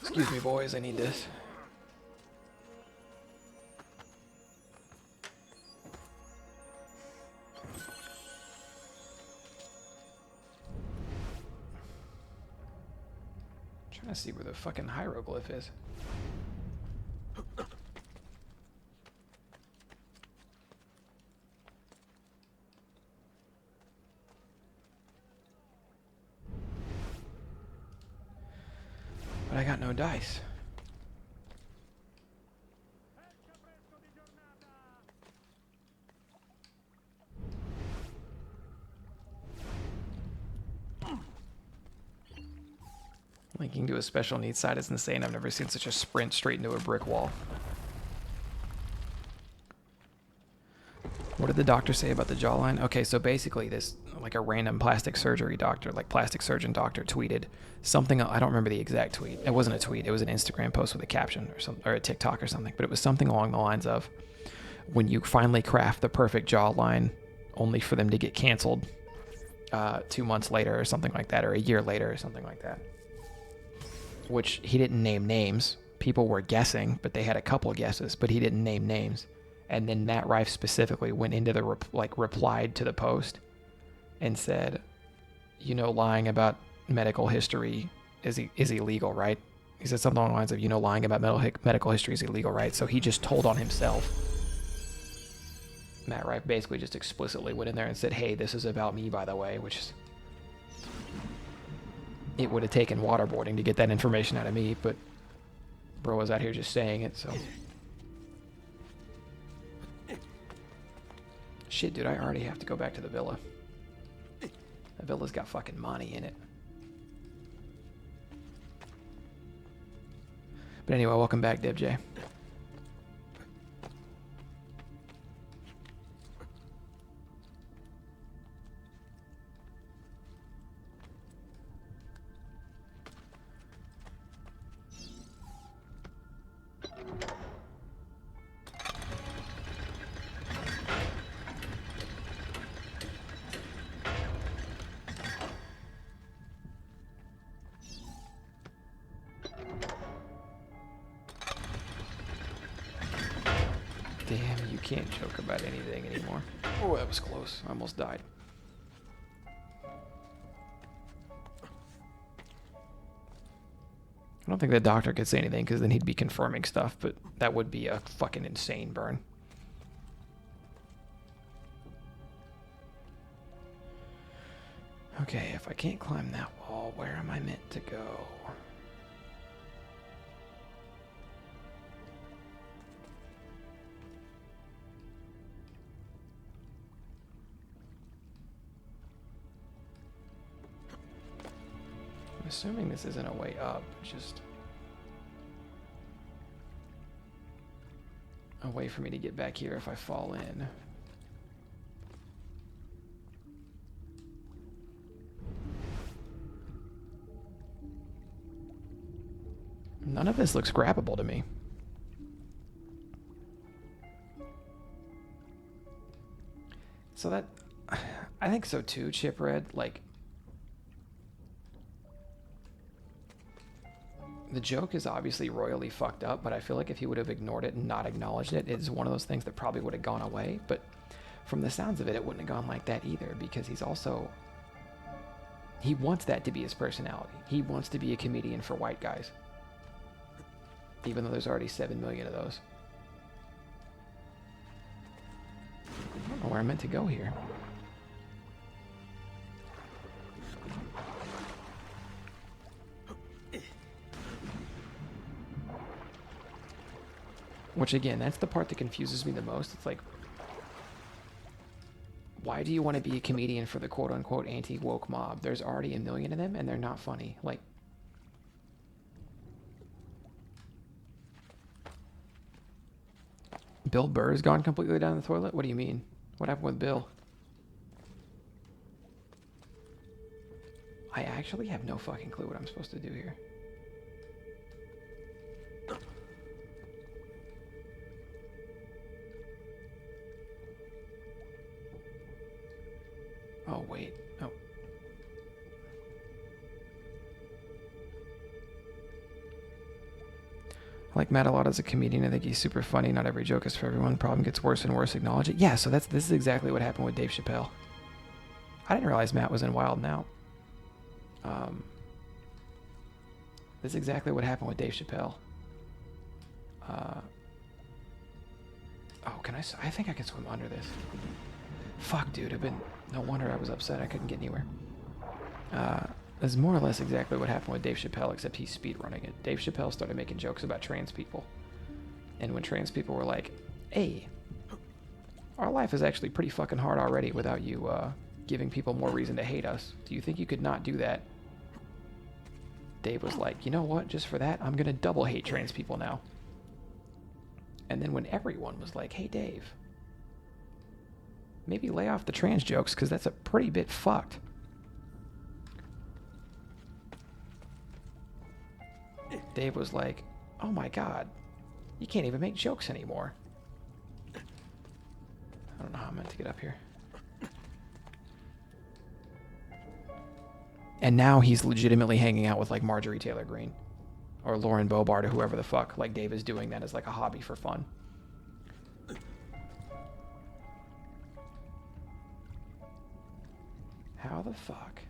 Excuse me, boys. I need this. Trying to see where the fucking hieroglyph is. But I got no dice. Linking to a special needs side is insane. I've never seen such a sprint straight into a brick wall. What did the doctor say about the jawline? Okay, so basically this, like, a random plastic surgery doctor, like plastic surgeon doctor, tweeted something. I don't remember the exact tweet. It wasn't a tweet. It was an Instagram post with a caption or something, or a TikTok or something. But it was something along the lines of, when you finally craft the perfect jawline, only for them to get canceled 2 months later or something like that, or a year later or something like that. Which he didn't name names. People were guessing, but they had a couple guesses, but he didn't name names. And then Matt Rife specifically went into the replied to the post and said, you know, lying about medical history is illegal, right? He said something along the lines of, you know, lying about medical history is illegal, right? So he just told on himself. Matt Rife basically just explicitly went in there and said, hey, this is about me, by the way, which is... It would have taken waterboarding to get that information out of me, but bro was out here just saying it, so... Shit, dude, I already have to go back to the villa. The villa's got fucking money in it. But anyway, welcome back, Deb J. Damn, you can't joke about anything anymore. Oh, that was close. I almost died. I don't think the doctor could say anything because then he'd be confirming stuff, but that would be a fucking insane burn. Okay, if I can't climb that wall, where am I meant to go? I'm assuming this isn't a way up, just a way for me to get back here if I fall in. None of this looks grabbable to me. So that, I think so too, Chipred. Like, the joke is obviously royally fucked up, but I feel like if he would have ignored it and not acknowledged it, it's one of those things that probably would have gone away. But from the sounds of it, it wouldn't have gone like that either, because he's also, he wants that to be his personality. He wants to be a comedian for white guys, even though there's already 7 million of those. I don't know where I meant to go here. Which again, that's the part that confuses me the most. It's like, why do you want to be a comedian for the quote-unquote anti-woke mob? There's already 1 million of them, and they're not funny. Like, Bill Burr's gone completely down the toilet? What do you mean? What happened with Bill? I actually have no fucking clue what I'm supposed to do here. Oh, wait. Oh. I like Matt a lot as a comedian. I think he's super funny. Not every joke is for everyone. Problem gets worse and worse. Acknowledge it. Yeah, so this is exactly what happened with Dave Chappelle. I didn't realize Matt was in Wild 'N Out. This is exactly what happened with Dave Chappelle. Oh, can I think I can swim under this. Fuck, dude. No wonder I was upset. I couldn't get anywhere. That's more or less exactly what happened with Dave Chappelle, except he's speedrunning it. Dave Chappelle started making jokes about trans people. And when trans people were like, hey, our life is actually pretty fucking hard already without you giving people more reason to hate us. Do you think you could not do that? Dave was like, you know what? Just for that, I'm going to double hate trans people now. And then when everyone was like, hey, Dave, maybe lay off the trans jokes, because that's a pretty bit fucked. Dave was like, oh my god, you can't even make jokes anymore. I don't know how I'm meant to get up here. And now he's legitimately hanging out with like Marjorie Taylor Greene or Lauren Boebert or whoever the fuck. Like Dave is doing that as like a hobby for fun. How the fuck?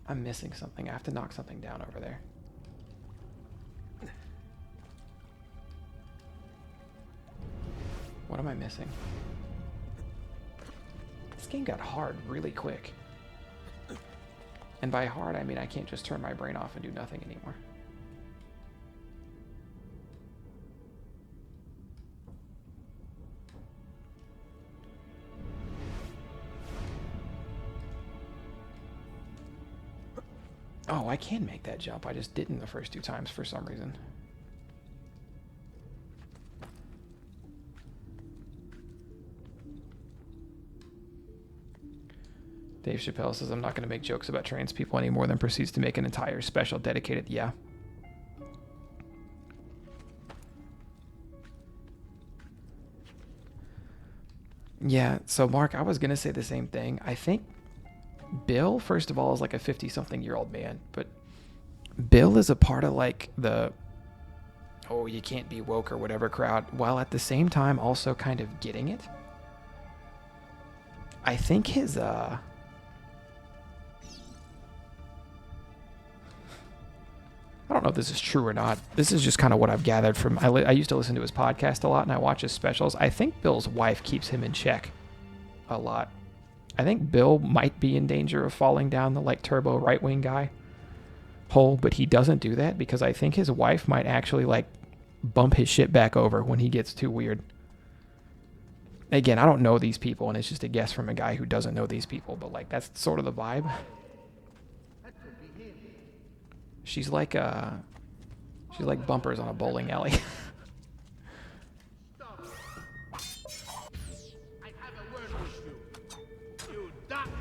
I'm missing something. I have to knock something down over there. What am I missing? This game got hard really quick. And by hard, I mean I can't just turn my brain off and do nothing anymore. Oh, I can make that jump. I just didn't the first 2 times for some reason. Dave Chappelle says, I'm not going to make jokes about trans people anymore, then proceeds to make an entire special dedicated, yeah. Yeah, so Mark, I was going to say the same thing. I think Bill, first of all, is like a 50-something-year-old man, but Bill is a part of like the, oh, you can't be woke or whatever crowd, while at the same time also kind of getting it. I think his, I don't know if this is true or not. This is just kind of what I've gathered from... I used to listen to his podcast a lot, and I watch his specials. I think Bill's wife keeps him in check a lot. I think Bill might be in danger of falling down the, like, turbo right-wing guy hole, but he doesn't do that because I think his wife might actually, like, bump his shit back over when he gets too weird. Again, I don't know these people, and it's just a guess from a guy who doesn't know these people, but, like, that's sort of the vibe. She's like bumpers on a bowling alley.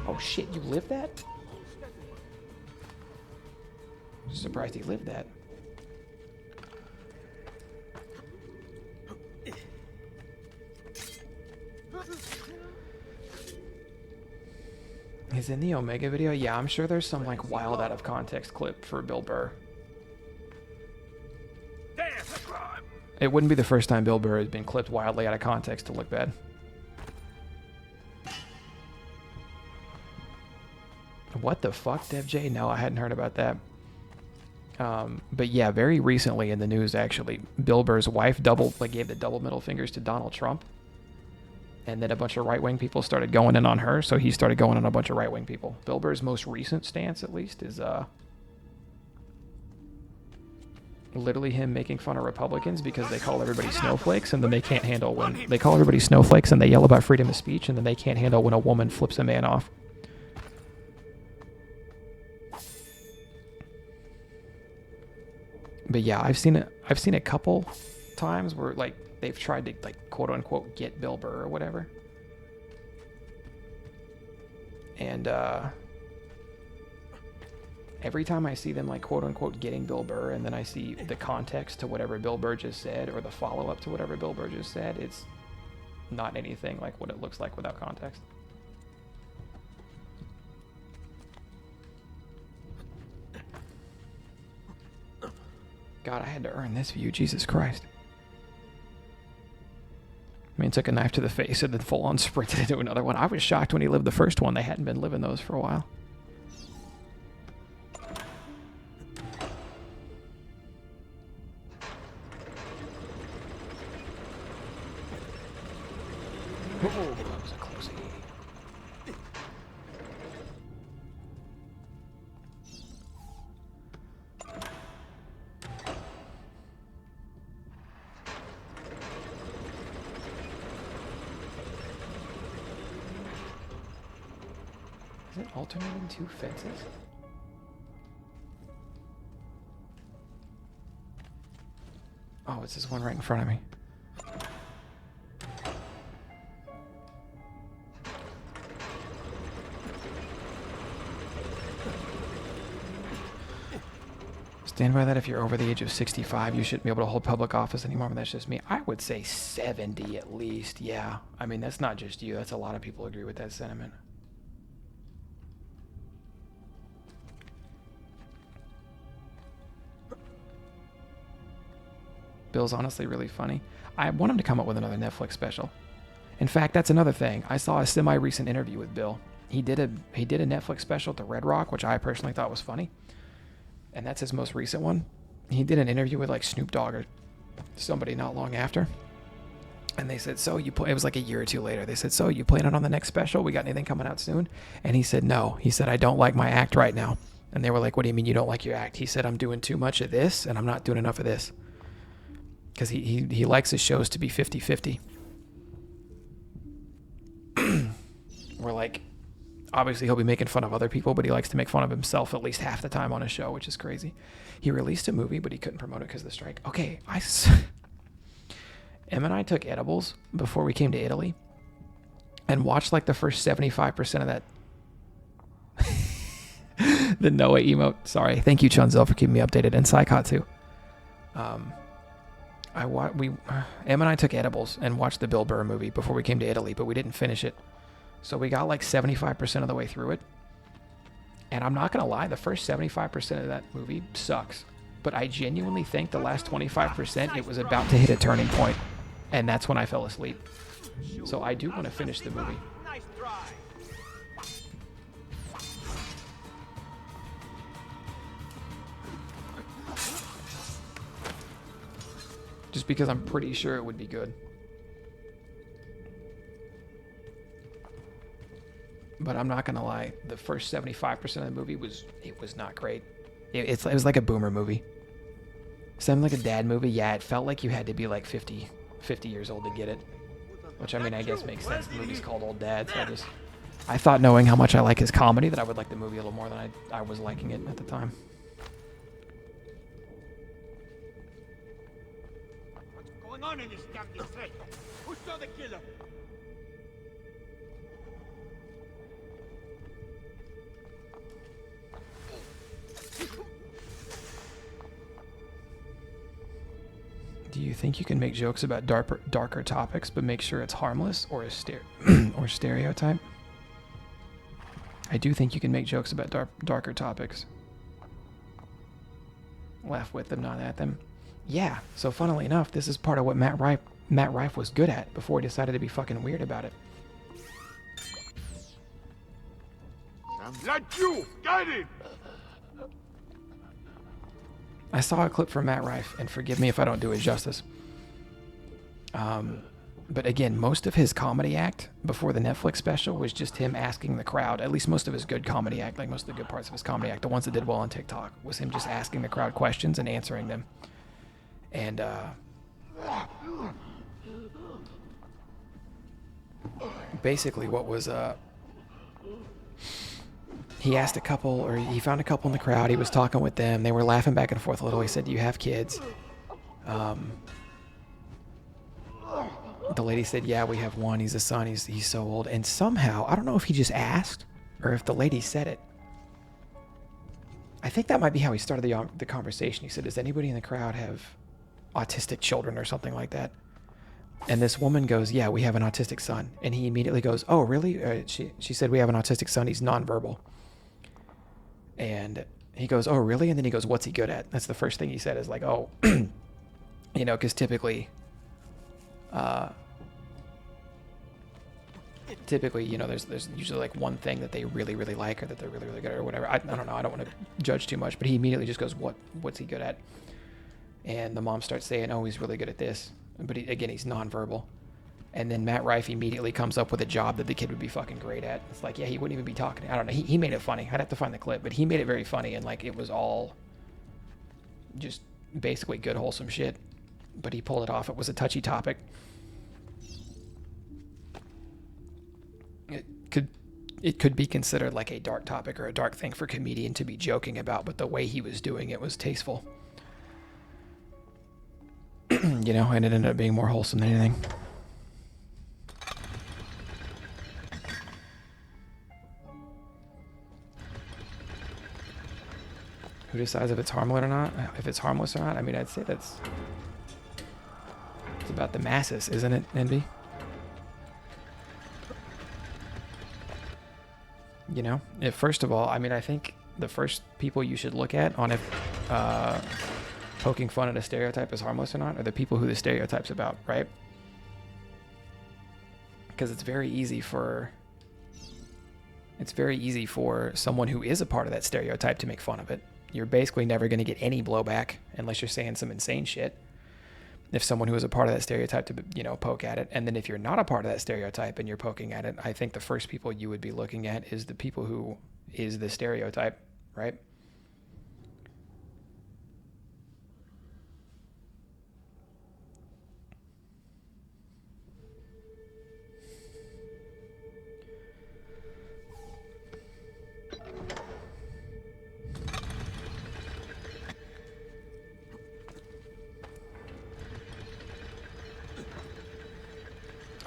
Oh shit, you lived that? Surprised he lived that. He's in the Omega video? Yeah, I'm sure there's some like wild out of context clip for Bill Burr. It wouldn't be the first time Bill Burr has been clipped wildly out of context to look bad. What the fuck, Dev J? No, I hadn't heard about that. But yeah, very recently in the news, actually, Bill Burr's wife gave the double middle fingers to Donald Trump. And then a bunch of right-wing people started going in on her, so he started going on a bunch of right-wing people. Bill Burr's most recent stance, at least, is literally him making fun of Republicans because they call everybody snowflakes, and then they can't handle when they call everybody snowflakes and they yell about freedom of speech, and then they can't handle when a woman flips a man off. But yeah, I've seen a couple times where like they've tried to like quote unquote get Bill Burr or whatever. And every time I see them like quote unquote getting Bill Burr, and then I see the context to whatever Bill Burr just said or the follow up to whatever Bill Burr just said, it's not anything like what it looks like without context. God, I had to earn this view. Jesus Christ. I mean, took a knife to the face and then full-on sprinted into another one. I was shocked when he lived the first one. They hadn't been living those for a while. Oh, that was a close. Is it alternating two fences? Oh, it's this one right in front of me. Stand by that. If you're over the age of 65, you shouldn't be able to hold public office anymore, but that's just me. I would say 70 at least, yeah. I mean, that's not just you. That's a lot of people agree with that sentiment. Bill's honestly really funny. I want him to come up with another Netflix special. In fact, that's another thing. I saw a semi-recent interview with Bill. He did a Netflix special to Red Rock, which I personally thought was funny. And that's his most recent one. He did an interview with like Snoop Dogg or somebody not long after. And they said, so you play, it was like a year or two later. They said, so you planning on the next special? We got anything coming out soon? And he said, no. He said, I don't like my act right now. And they were like, what do you mean you don't like your act? He said, I'm doing too much of this and I'm not doing enough of this. Because he likes his shows to be 50-50. Where like, obviously he'll be making fun of other people, but he likes to make fun of himself at least half the time on his show, which is crazy. He released a movie, but he couldn't promote it because of the strike. Okay, Em and I took edibles before we came to Italy and watched like the first 75% of that. The Noah emote. Sorry. Thank you, Chunzel, for keeping me updated. And Psychot too. Em and I took edibles and watched the Bill Burr movie before we came to Italy, but we didn't finish it. So we got like 75% of the way through it. And I'm not going to lie, the first 75% of that movie sucks. But I genuinely think the last 25%, it was about to hit a turning point. And that's when I fell asleep. So I do want to finish the movie. Nice try. Just because I'm pretty sure it would be good. But I'm not gonna lie, the first 75% of the movie was not great. It was like a boomer movie. Something like a dad movie. Yeah, it felt like you had to be like 50 years old to get it. Which I mean, I guess makes sense. The movie's called Old Dad, so I thought knowing how much I like his comedy that I would like the movie a little more than I was liking it at the time. What's going on in this damn district? Who saw the killer? Do you think you can make jokes about darker topics, but make sure it's harmless or or stereotype? I do think you can make jokes about darker topics. Laugh with them, not at them. Yeah, so funnily enough, this is part of what Matt Rife was good at before he decided to be fucking weird about it. Let you get it! I saw a clip from Matt Rife, and forgive me if I don't do it justice. But again, most of his comedy act before the Netflix special was just him asking the crowd, at least most of his good comedy act, like most of the good parts of his comedy act, the ones that did well on TikTok, was him just asking the crowd questions and answering them. And, basically what was, he asked a couple, or he found a couple in the crowd, he was talking with them, they were laughing back and forth a little, he said, "Do you have kids?" The lady said, "Yeah, we have one. He's a son. He's so old." And somehow, I don't know if he just asked or if the lady said it. I think that might be how he started the conversation. He said, "Does anybody in the crowd have autistic children or something like that?" And this woman goes, "Yeah, we have an autistic son." And he immediately goes, "Oh, really?" She said, "We have an autistic son. He's nonverbal." And he goes, "Oh, really?" And then he goes, "What's he good at?" That's the first thing he said is like, "Oh, because typically, there's usually like one thing that they really, really like or that they're really, really good at or whatever." I don't know. I don't want to judge too much, but he immediately just goes, what's he good at? And the mom starts saying, "Oh, he's really good at this." But again, he's nonverbal. And then Matt Rife immediately comes up with a job that the kid would be fucking great at. It's like, yeah, he wouldn't even be talking. I don't know. He made it funny. I'd have to find the clip, but he made it very funny. And like, it was all just basically good, wholesome shit. But he pulled it off. It was a touchy topic. It could be considered like a dark topic or a dark thing for a comedian to be joking about, but the way he was doing it was tasteful. And it ended up being more wholesome than anything. Who decides if it's harmless or not? If it's harmless or not? I mean, I'd say it's about the masses, isn't it, Envy? First of all, I mean, I think the first people you should look at on if poking fun at a stereotype is harmless or not are the people who the stereotype's about, right? Because it's very easy for someone who is a part of that stereotype to make fun of it. You're basically never going to get any blowback unless you're saying some insane shit. If someone who is a part of that stereotype to, poke at it. And then if you're not a part of that stereotype and you're poking at it, I think the first people you would be looking at is the people who is the stereotype, right?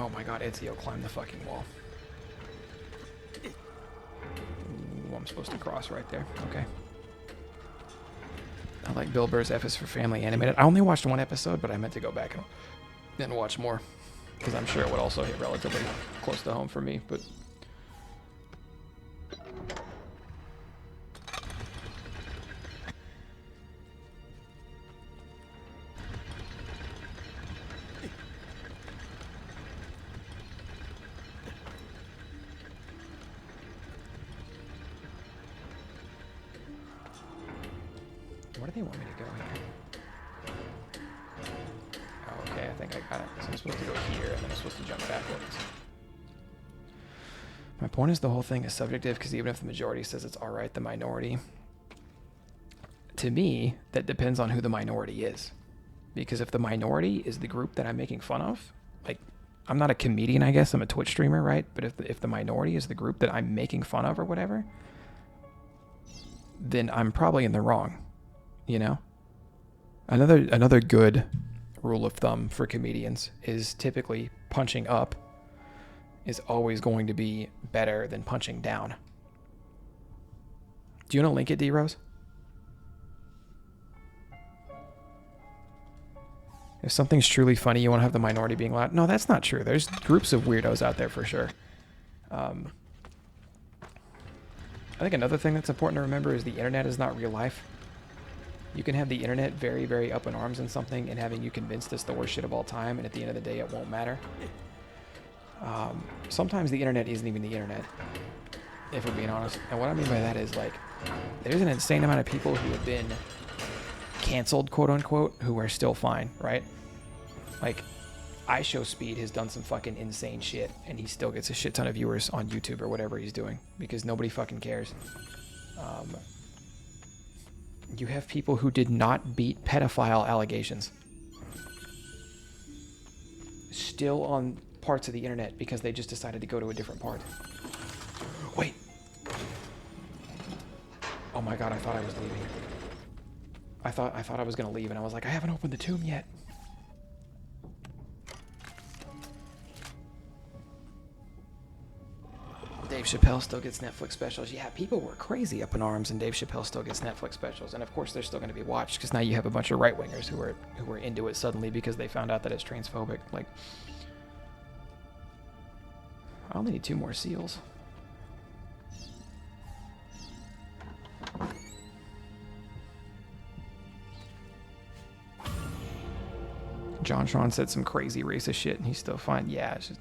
Oh my god, Ezio climbed the fucking wall. Ooh, I'm supposed to cross right there. Okay. I like Bill Burr's F is for Family animated. I only watched one episode, but I meant to go back and watch more. Because I'm sure it would also hit relatively close to home for me, but... Where do they want me to go here? Oh, okay, I think I got it. So I'm supposed to go here, and then I'm supposed to jump backwards. My point is the whole thing is subjective, because even if the majority says it's alright, the minority... To me, that depends on who the minority is. Because if the minority is the group that I'm making fun of, like, I'm not a comedian, I guess, I'm a Twitch streamer, right? But if the minority is the group that I'm making fun of or whatever, then I'm probably in the wrong. Another good rule of thumb for comedians is typically punching up is always going to be better than punching down. Do you want to link it, D-Rose? If something's truly funny, you want to have the minority being loud. No, that's not true. There's groups of weirdos out there for sure. I think another thing that's important to remember is the internet is not real life. You can have the internet very, very up in arms in something and having you convinced it's the worst shit of all time, and at the end of the day, it won't matter. Sometimes the internet isn't even the internet, if we're being honest. And what I mean by that is, like, there's an insane amount of people who have been canceled, quote unquote, who are still fine, right? Like, iShowSpeed has done some fucking insane shit, and he still gets a shit ton of viewers on YouTube or whatever he's doing because nobody fucking cares. You have people who did not beat pedophile allegations still on parts of the internet because they just decided to go to a different part. Wait. Oh my god, I thought I was leaving. I thought I was gonna leave, and I was like, I haven't opened the tomb yet. Dave Chappelle still gets Netflix specials. Yeah, people were crazy up in arms, and Dave Chappelle still gets Netflix specials. And of course, they're still going to be watched because now you have a bunch of right-wingers who are into it suddenly because they found out that it's transphobic. Like, I only need 2 more seals. John Sean said some crazy racist shit, and he's still fine. Yeah, it's just...